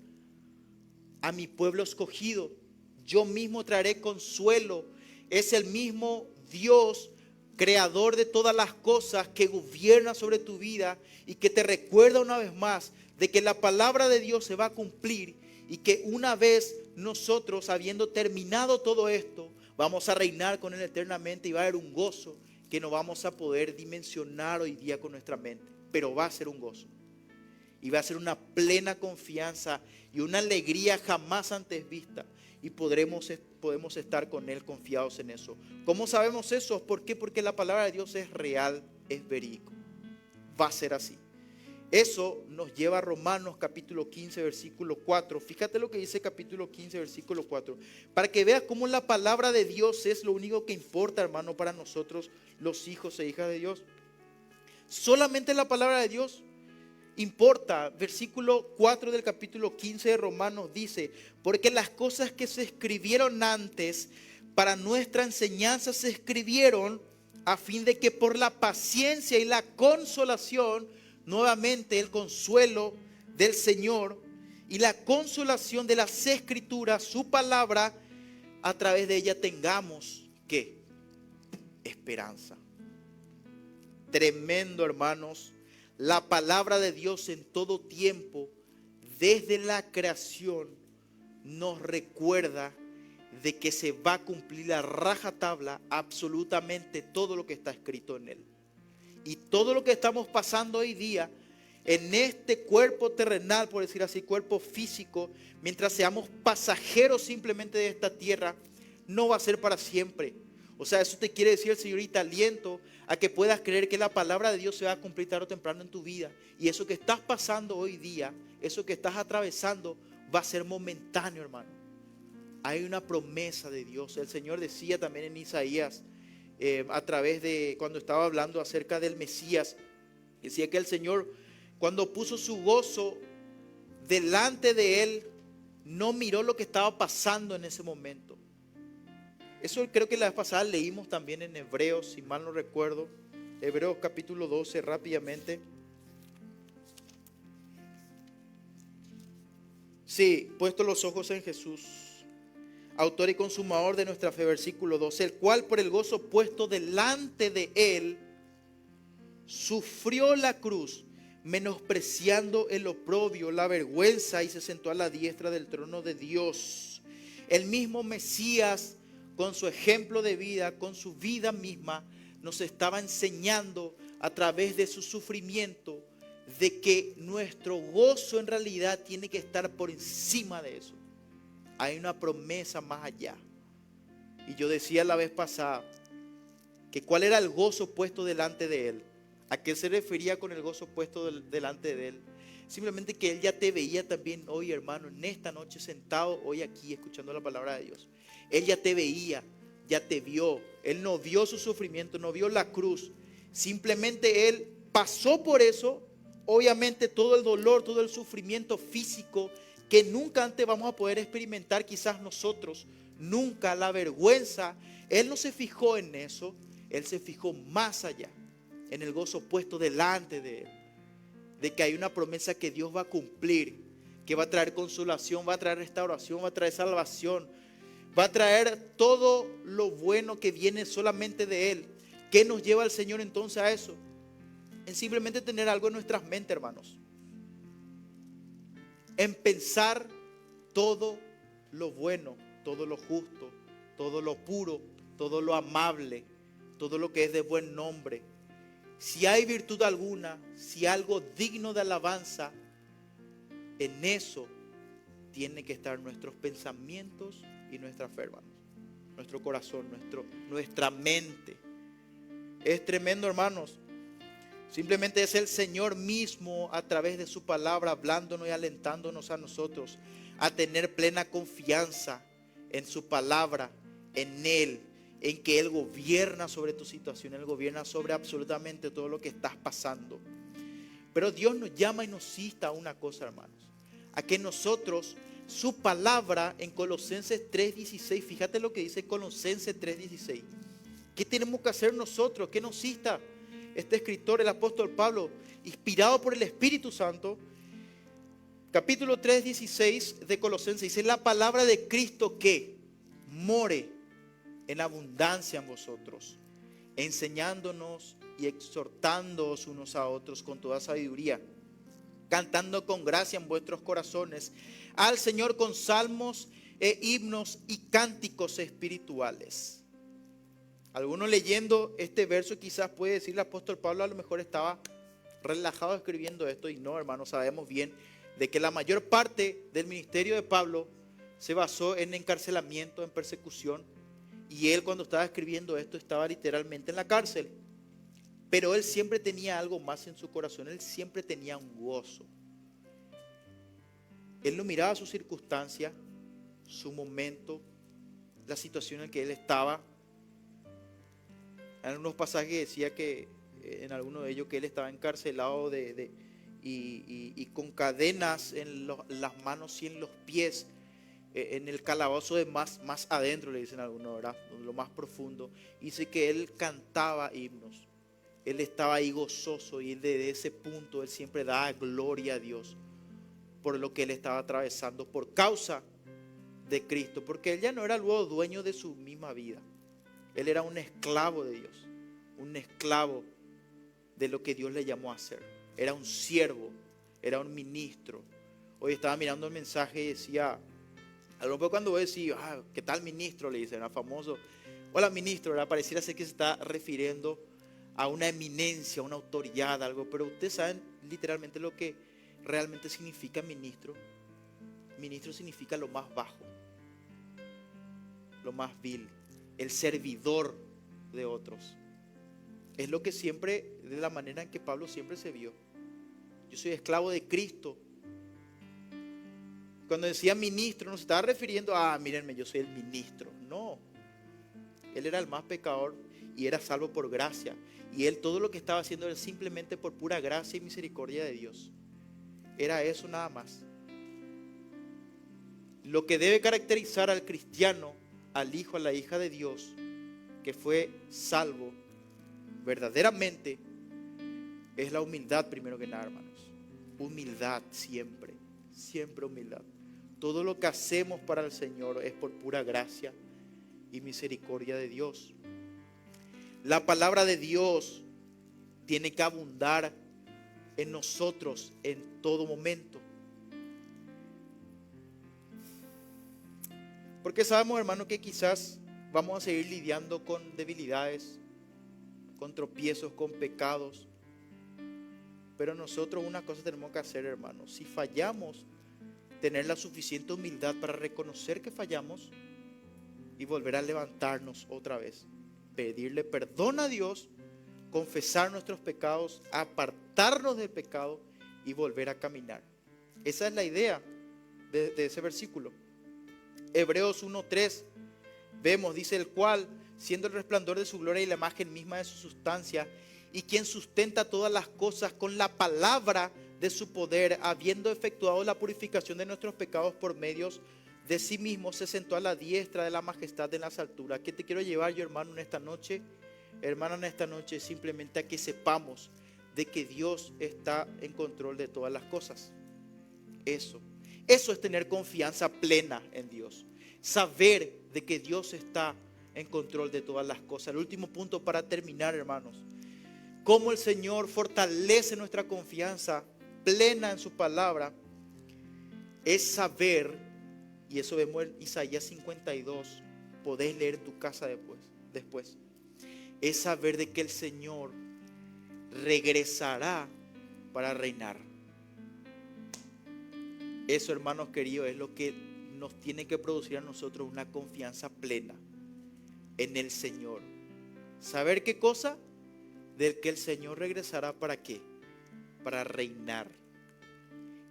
a mi pueblo escogido. Yo mismo traeré consuelo. Es el mismo Dios, creador de todas las cosas, que gobierna sobre tu vida y que te recuerda una vez más de que la palabra de Dios se va a cumplir, y que una vez nosotros, habiendo terminado todo esto, vamos a reinar con Él eternamente, y va a haber un gozo que no vamos a poder dimensionar hoy día con nuestra mente, pero va a ser un gozo. Y va a ser una plena confianza y una alegría jamás antes vista. Y podemos estar con Él confiados en eso. ¿Cómo sabemos eso? ¿Por qué? Porque la palabra de Dios es real, es verídico. Va a ser así. Eso nos lleva a Romanos capítulo 15, versículo 4. Fíjate lo que dice capítulo 15, versículo 4. Para que veas cómo la palabra de Dios es lo único que importa, hermano, para nosotros, los hijos e hijas de Dios. Solamente la palabra de Dios importa. Versículo 4 del capítulo 15 de Romanos dice, porque las cosas que se escribieron antes para nuestra enseñanza se escribieron a fin de que por la paciencia y la consolación, nuevamente el consuelo del Señor y la consolación de las Escrituras, su palabra, a través de ella tengamos, ¿qué? Esperanza. Tremendo, hermanos. La palabra de Dios en todo tiempo, desde la creación, nos recuerda de que se va a cumplir a rajatabla absolutamente todo lo que está escrito en él. Y todo lo que estamos pasando hoy día en este cuerpo terrenal, por decir así, cuerpo físico, mientras seamos pasajeros simplemente de esta tierra, no va a ser para siempre. O sea, eso te quiere decir el Señor, y te aliento a que puedas creer que la palabra de Dios se va a cumplir tarde o temprano en tu vida. Y eso que estás pasando hoy día, eso que estás atravesando, va a ser momentáneo, hermano. Hay una promesa de Dios. El Señor decía también en Isaías, a través de cuando estaba hablando acerca del Mesías, decía que el Señor, cuando puso su gozo delante de él, no miró lo que estaba pasando en ese momento. Eso creo que la vez pasada leímos también en Hebreos, si mal no recuerdo. Hebreos capítulo 12, rápidamente. Sí, puesto los ojos en Jesús, autor y consumador de nuestra fe, versículo 12, el cual por el gozo puesto delante de él, sufrió la cruz, menospreciando el oprobio, la vergüenza, y se sentó a la diestra del trono de Dios. El mismo Mesías, con su ejemplo de vida, con su vida misma, nos estaba enseñando a través de su sufrimiento de que nuestro gozo en realidad tiene que estar por encima de eso. Hay una promesa más allá. Y yo decía la vez pasada que cuál era el gozo puesto delante de él. ¿A qué se refería con el gozo puesto delante de Él? Simplemente que Él ya te veía también hoy, hermano, en esta noche sentado hoy aquí escuchando la palabra de Dios. Él ya te veía, ya te vio. Él no vio su sufrimiento, no vio la cruz. Simplemente Él pasó por eso. Obviamente todo el dolor, todo el sufrimiento físico que nunca antes vamos a poder experimentar quizás nosotros. Nunca la vergüenza. Él no se fijó en eso. Él se fijó más allá, en el gozo puesto delante de Él, de que hay una promesa que Dios va a cumplir, que va a traer consolación, va a traer restauración, va a traer salvación, va a traer todo lo bueno que viene solamente de Él. ¿Qué nos lleva el Señor entonces a eso? En simplemente tener algo en nuestras mentes, hermanos, en pensar todo lo bueno, todo lo justo, todo lo puro, todo lo amable, todo lo que es de buen nombre. Si hay virtud alguna, si algo digno de alabanza, en eso tiene que estar nuestros pensamientos y nuestra fe, hermanos. Nuestro corazón, nuestra mente. Es tremendo, hermanos. Simplemente es el Señor mismo a través de su palabra hablándonos y alentándonos a nosotros a tener plena confianza en su palabra, en Él, en que Él gobierna sobre tu situación, Él gobierna sobre absolutamente todo lo que estás pasando. Pero Dios nos llama y nos insta a una cosa, hermanos, a que nosotros, su palabra en Colosenses 3:16, fíjate lo que dice Colosenses 3:16. ¿Qué tenemos que hacer nosotros? ¿Qué nos insta este escritor, el apóstol Pablo, inspirado por el Espíritu Santo? Capítulo 3:16 de Colosenses dice: la palabra de Cristo que more en abundancia en vosotros, enseñándonos y exhortándoos unos a otros con toda sabiduría, cantando con gracia en vuestros corazones al Señor con salmos e himnos y cánticos espirituales. Algunos leyendo este verso quizás puede decir: el apóstol Pablo a lo mejor estaba relajado escribiendo esto. Y no, hermanos, sabemos bien de que la mayor parte del ministerio de Pablo se basó en encarcelamiento, en persecución. Y él, cuando estaba escribiendo esto, estaba literalmente en la cárcel. Pero él siempre tenía algo más en su corazón. Él siempre tenía un gozo. Él no miraba su circunstancia, su momento, la situación en que él estaba. En unos pasajes decía que, en alguno de ellos, que él estaba encarcelado y con cadenas en las manos y en los pies, en el calabozo de más adentro, le dicen algunos, ¿verdad? Lo más profundo. Dice que él cantaba himnos. Él estaba ahí gozoso, y desde ese punto él siempre daba gloria a Dios por lo que él estaba atravesando por causa de Cristo, porque él ya no era luego dueño de su misma vida. Él era un esclavo de Dios, un esclavo de lo que Dios le llamó a hacer. Era un siervo, era un ministro. Hoy estaba mirando el mensaje y decía, a lo mejor cuando voy a decir: ¿qué tal ministro? Le dicen, era famoso. Hola ministro, ¿verdad? Pareciera ser que se está refiriendo a una eminencia, a una autoridad, algo. Pero ustedes saben literalmente lo que realmente significa ministro. Ministro significa lo más bajo, lo más vil, el servidor de otros. Es lo que siempre, de la manera en que Pablo siempre se vio. Yo soy esclavo de Cristo. Cuando decía ministro, no se estaba refiriendo a: mírenme, yo soy el ministro. No, él era el más pecador y era salvo por gracia. Y él, todo lo que estaba haciendo era simplemente por pura gracia y misericordia de Dios. Era eso nada más. Lo que debe caracterizar al cristiano, al hijo, a la hija de Dios, que fue salvo verdaderamente, es la humildad primero que nada, hermanos. Humildad siempre, siempre humildad. Todo lo que hacemos para el Señor es por pura gracia y misericordia de Dios. La palabra de Dios tiene que abundar en nosotros en todo momento. Porque sabemos, hermano, que quizás vamos a seguir lidiando con debilidades, con tropiezos, con pecados. Pero nosotros una cosa tenemos que hacer, hermano: si fallamos, tener la suficiente humildad para reconocer que fallamos y volver a levantarnos otra vez, pedirle perdón a Dios, confesar nuestros pecados, apartarnos del pecado y volver a caminar. Esa es la idea de ese versículo. Hebreos 1:3 vemos, dice, el cual, siendo el resplandor de su gloria y la imagen misma de su sustancia, y quien sustenta todas las cosas con la palabra de su poder, habiendo efectuado la purificación de nuestros pecados por medios de sí mismo, se sentó a la diestra de la majestad en las alturas. ¿Qué te quiero llevar yo, hermano, en esta noche? Hermana, en esta noche simplemente a que sepamos de que Dios está en control de todas las cosas. Eso es tener confianza plena en Dios. Saber de que Dios está en control de todas las cosas. El último punto para terminar, hermanos. Cómo el Señor fortalece nuestra confianza plena en su palabra. Es saber, y eso vemos en Isaías 52. Podés leer en tu casa después. Es saber de que el Señor regresará para reinar. Eso, hermanos queridos, es lo que nos tiene que producir a nosotros una confianza plena en el Señor. ¿Saber qué cosa? Del que el Señor regresará, ¿para qué? Para reinar.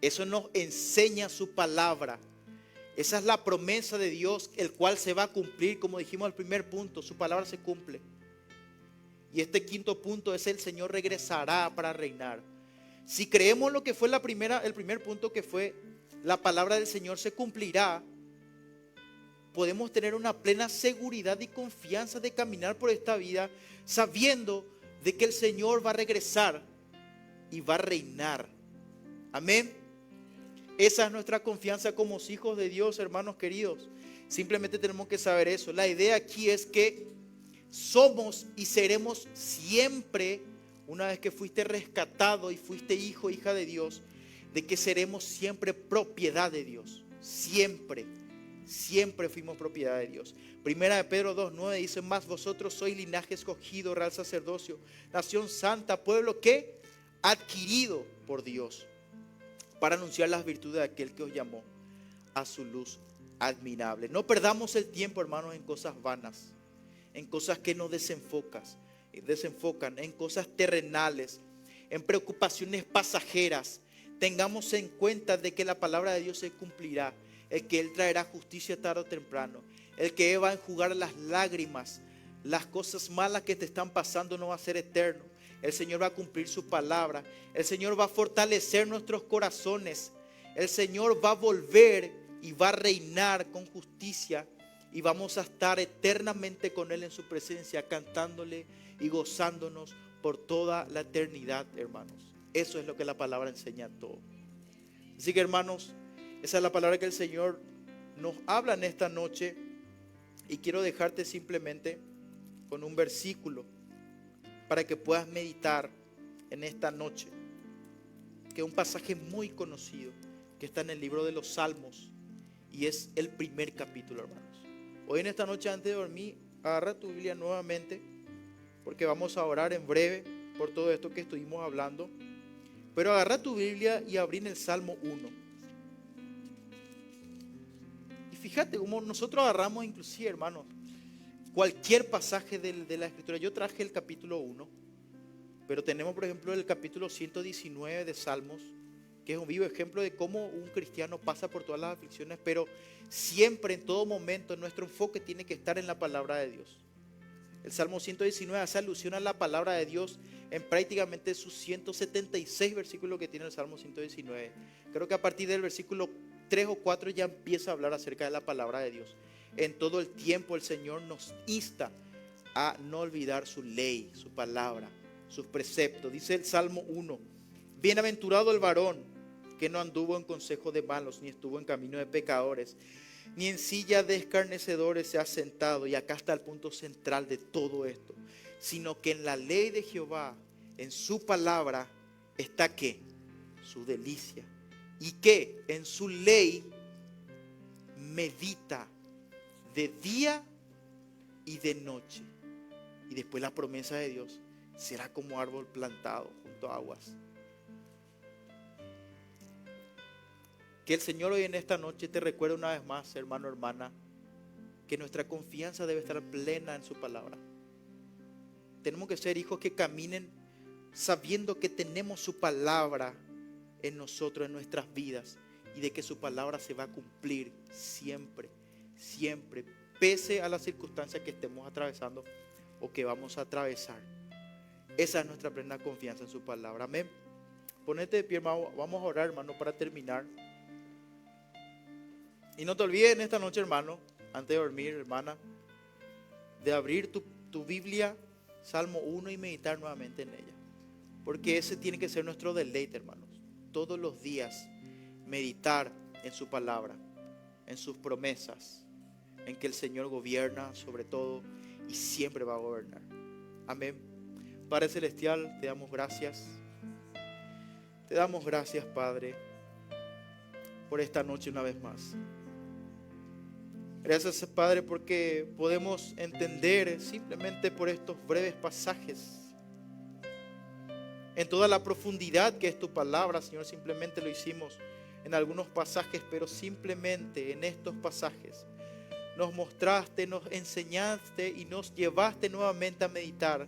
Eso nos enseña su palabra. Esa es la promesa de Dios, el cual se va a cumplir, como dijimos al primer punto, su palabra se cumple. Y este quinto punto es: el Señor regresará para reinar. Si creemos lo que fue el primer punto, que fue la palabra del Señor se cumplirá, podemos tener una plena seguridad y confianza de caminar por esta vida sabiendo de que el Señor va a regresar y va a reinar. Amén. Esa es nuestra confianza como hijos de Dios, hermanos queridos. Simplemente tenemos que saber eso. La idea aquí es que somos y seremos siempre, una vez que fuiste rescatado y fuiste hijo, hija de Dios, de que seremos siempre propiedad de Dios. Siempre fuimos propiedad de Dios. Primera de Pedro 2:9 dice: más vosotros sois linaje escogido, real sacerdocio, nación santa, pueblo que adquirido por Dios, para anunciar las virtudes de aquel que os llamó a su luz admirable. No perdamos el tiempo, hermanos, en cosas vanas, en cosas que nos desenfocan, en cosas terrenales, en preocupaciones pasajeras. Tengamos en cuenta de que la palabra de Dios se cumplirá, el que Él traerá justicia tarde o temprano, el que Él va a enjugar las lágrimas. Las cosas malas que te están pasando no va a ser eterno. El Señor va a cumplir su palabra. El Señor va a fortalecer nuestros corazones. El Señor va a volver y va a reinar con justicia. Y vamos a estar eternamente con Él en su presencia, cantándole y gozándonos por toda la eternidad, hermanos. Eso es lo que la palabra enseña todo. Así que, hermanos, esa es la palabra que el Señor nos habla en esta noche. Y quiero dejarte simplemente con un versículo para que puedas meditar en esta noche, que es un pasaje muy conocido, que está en el libro de los Salmos, y es el primer capítulo, hermanos. Hoy en esta noche, antes de dormir, agarra tu Biblia nuevamente, porque vamos a orar en breve por todo esto que estuvimos hablando. Pero agarra tu Biblia y abrí en el Salmo 1. Y fíjate cómo nosotros agarramos, inclusive, hermanos, cualquier pasaje de la Escritura. Yo traje el capítulo 1, pero tenemos, por ejemplo, el capítulo 119 de Salmos, que es un vivo ejemplo de cómo un cristiano pasa por todas las aflicciones, pero siempre, en todo momento, nuestro enfoque tiene que estar en la palabra de Dios. El Salmo 119 hace alusión a la palabra de Dios en prácticamente sus 176 versículos que tiene el Salmo 119. Creo que a partir del versículo 3 o 4 ya empieza a hablar acerca de la palabra de Dios. En todo el tiempo el Señor nos insta a no olvidar su ley, su palabra, sus preceptos. Dice el Salmo 1: bienaventurado el varón que no anduvo en consejo de malos, ni estuvo en camino de pecadores, ni en silla de escarnecedores se ha sentado. Y acá está el punto central de todo esto: sino que en la ley de Jehová, en su palabra, está ¿qué? Su delicia. Y que en su ley medita de día y de noche. Y después la promesa de Dios: será como árbol plantado junto a aguas. Que el Señor hoy en esta noche te recuerde una vez más, hermano, hermana, que nuestra confianza debe estar plena en su palabra. tenemos que ser hijos que caminen sabiendo que tenemos su palabra en nosotros, en nuestras vidas, y de que su palabra se va a cumplir siempre, siempre, pese a las circunstancias que estemos atravesando o que vamos a atravesar. Esa es nuestra plena confianza en su palabra. Amén. Ponete de pie, hermano. Vamos a orar, hermano, para terminar. Y no te olvides en esta noche, hermano, antes de dormir, hermana, de abrir tu Biblia, Salmo 1, y meditar nuevamente en ella. Porque ese tiene que ser nuestro deleite, hermanos. Todos los días meditar en su palabra, en sus promesas, en que el Señor gobierna sobre todo y siempre va a gobernar. Amén. Padre Celestial, te damos gracias. Te damos gracias, Padre, por esta noche una vez más. Gracias, Padre, porque podemos entender simplemente por estos breves pasajes, en toda la profundidad que es tu palabra, Señor. Simplemente lo hicimos en algunos pasajes, pero simplemente en estos pasajes nos mostraste, nos enseñaste y nos llevaste nuevamente a meditar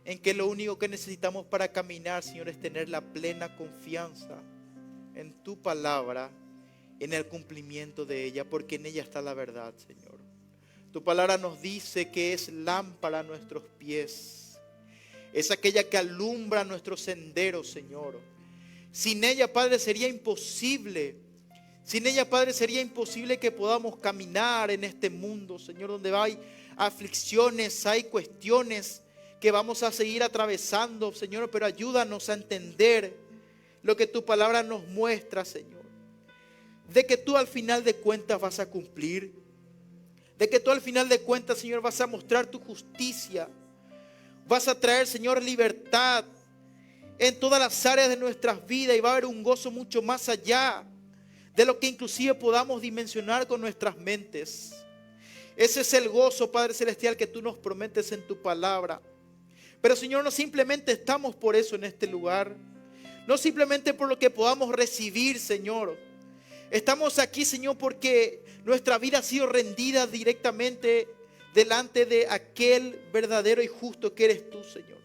en que lo único que necesitamos para caminar, Señor, es tener la plena confianza en tu palabra, en el cumplimiento de ella, porque en ella está la verdad, Señor. Tu palabra nos dice que es lámpara a nuestros pies, es aquella que alumbra nuestros senderos, Señor. Sin ella, Padre, sería imposible. Sin ella, Padre, sería imposible que podamos caminar en este mundo, Señor, donde hay aflicciones, hay cuestiones que vamos a seguir atravesando, Señor, pero ayúdanos a entender lo que tu palabra nos muestra, Señor. De que tú al final de cuentas vas a cumplir. De que tú al final de cuentas, Señor, vas a mostrar tu justicia. Vas a traer, Señor, libertad en todas las áreas de nuestras vidas, y va a haber un gozo mucho más allá de lo que inclusive podamos dimensionar con nuestras mentes. Ese es el gozo, Padre Celestial, que tú nos prometes en tu palabra. Pero, Señor, no simplemente estamos por eso en este lugar, no simplemente por lo que podamos recibir, Señor. Estamos aquí, Señor, porque nuestra vida ha sido rendida directamente delante de aquel verdadero y justo que eres tú, Señor.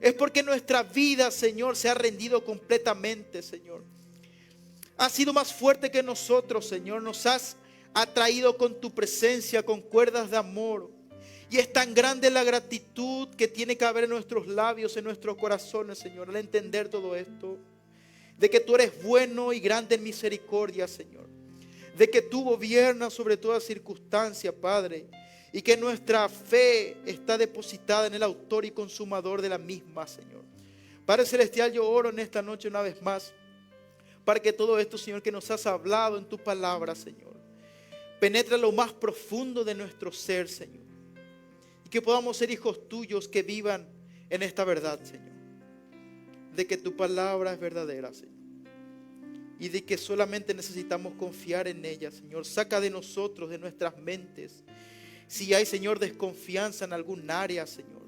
Es porque nuestra vida, Señor, se ha rendido completamente, Señor. Has sido más fuerte que nosotros, Señor. Nos has atraído con tu presencia, con cuerdas de amor. Y es tan grande la gratitud que tiene que haber en nuestros labios, en nuestros corazones, Señor, al entender todo esto. De que tú eres bueno y grande en misericordia, Señor. De que tú gobiernas sobre toda circunstancia, Padre. Y que nuestra fe está depositada en el autor y consumador de la misma, Señor. Padre Celestial, yo oro en esta noche una vez más, para que todo esto, Señor, que nos has hablado en tu palabra, Señor, penetre lo más profundo de nuestro ser, Señor. Y que podamos ser hijos tuyos que vivan en esta verdad, Señor. De que tu palabra es verdadera, Señor. Y de que solamente necesitamos confiar en ella, Señor. Saca de nosotros, de nuestras mentes, si hay, Señor, desconfianza en algún área, Señor.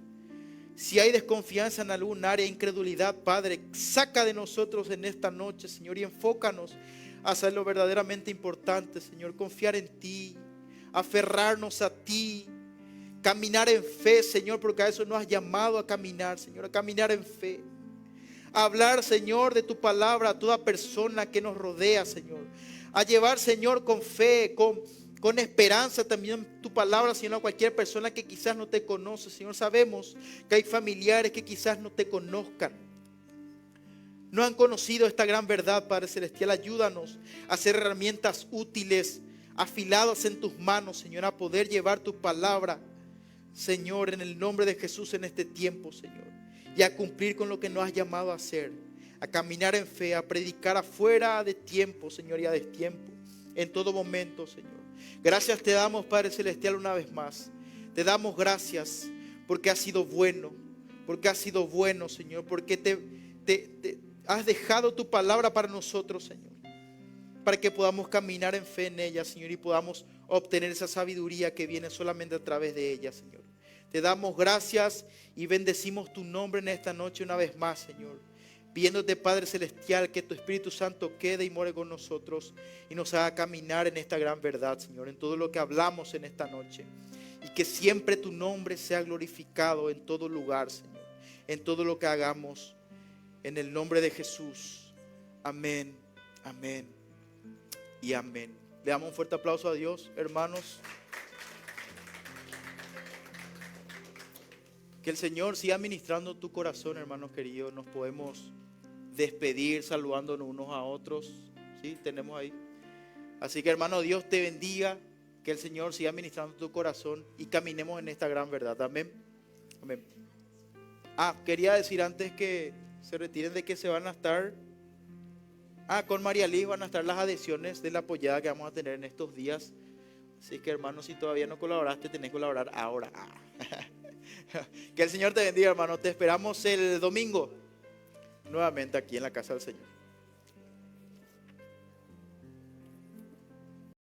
Si hay desconfianza en algún área, incredulidad, Padre, saca de nosotros en esta noche, Señor, y enfócanos a hacer lo verdaderamente importante, Señor. Confiar en ti, aferrarnos a ti, caminar en fe, Señor, porque a eso nos has llamado a caminar, Señor, a caminar en fe. A hablar, Señor, de tu palabra a toda persona que nos rodea, Señor. A llevar, Señor, con fe, con esperanza también tu palabra, Señor, a cualquier persona que quizás no te conoce, Señor. Sabemos que hay familiares que quizás no te conozcan, no han conocido esta gran verdad, Padre Celestial. Ayúdanos a ser herramientas útiles, afiladas en tus manos, Señor, a poder llevar tu palabra, Señor, en el nombre de Jesús en este tiempo, Señor. Y a cumplir con lo que nos has llamado a hacer, a caminar en fe, a predicar afuera de tiempo, Señor, y a destiempo, en todo momento, Señor. Gracias te damos, Padre Celestial, una vez más. Te damos gracias porque has sido bueno, Señor, porque te has dejado tu palabra para nosotros, Señor, para que podamos caminar en fe en ella, Señor, y podamos obtener esa sabiduría que viene solamente a través de ella, Señor. Te damos gracias y bendecimos tu nombre en esta noche una vez más, Señor. Pidiéndote, Padre Celestial, que tu Espíritu Santo quede y more con nosotros y nos haga caminar en esta gran verdad, Señor, en todo lo que hablamos en esta noche. y que siempre tu nombre sea glorificado en todo lugar, Señor, en todo lo que hagamos, en el nombre de Jesús. Amén, amén y amén. Le damos un fuerte aplauso a Dios, hermanos. Que el Señor siga ministrando tu corazón, hermanos queridos. Nos podemos despedir saludándonos unos a otros. ¿Sí? Tenemos ahí. Así que, hermano, Dios te bendiga. Que el Señor siga ministrando tu corazón y caminemos en esta gran verdad. Amén. Amén. Quería decir antes que se retiren de que se van a estar. Con María Liz van a estar las adhesiones de la apoyada que vamos a tener en estos días. Así que, hermano, si todavía no colaboraste, tenés que colaborar ahora. Que el Señor te bendiga, hermano. Te esperamos el domingo nuevamente aquí en la casa del Señor.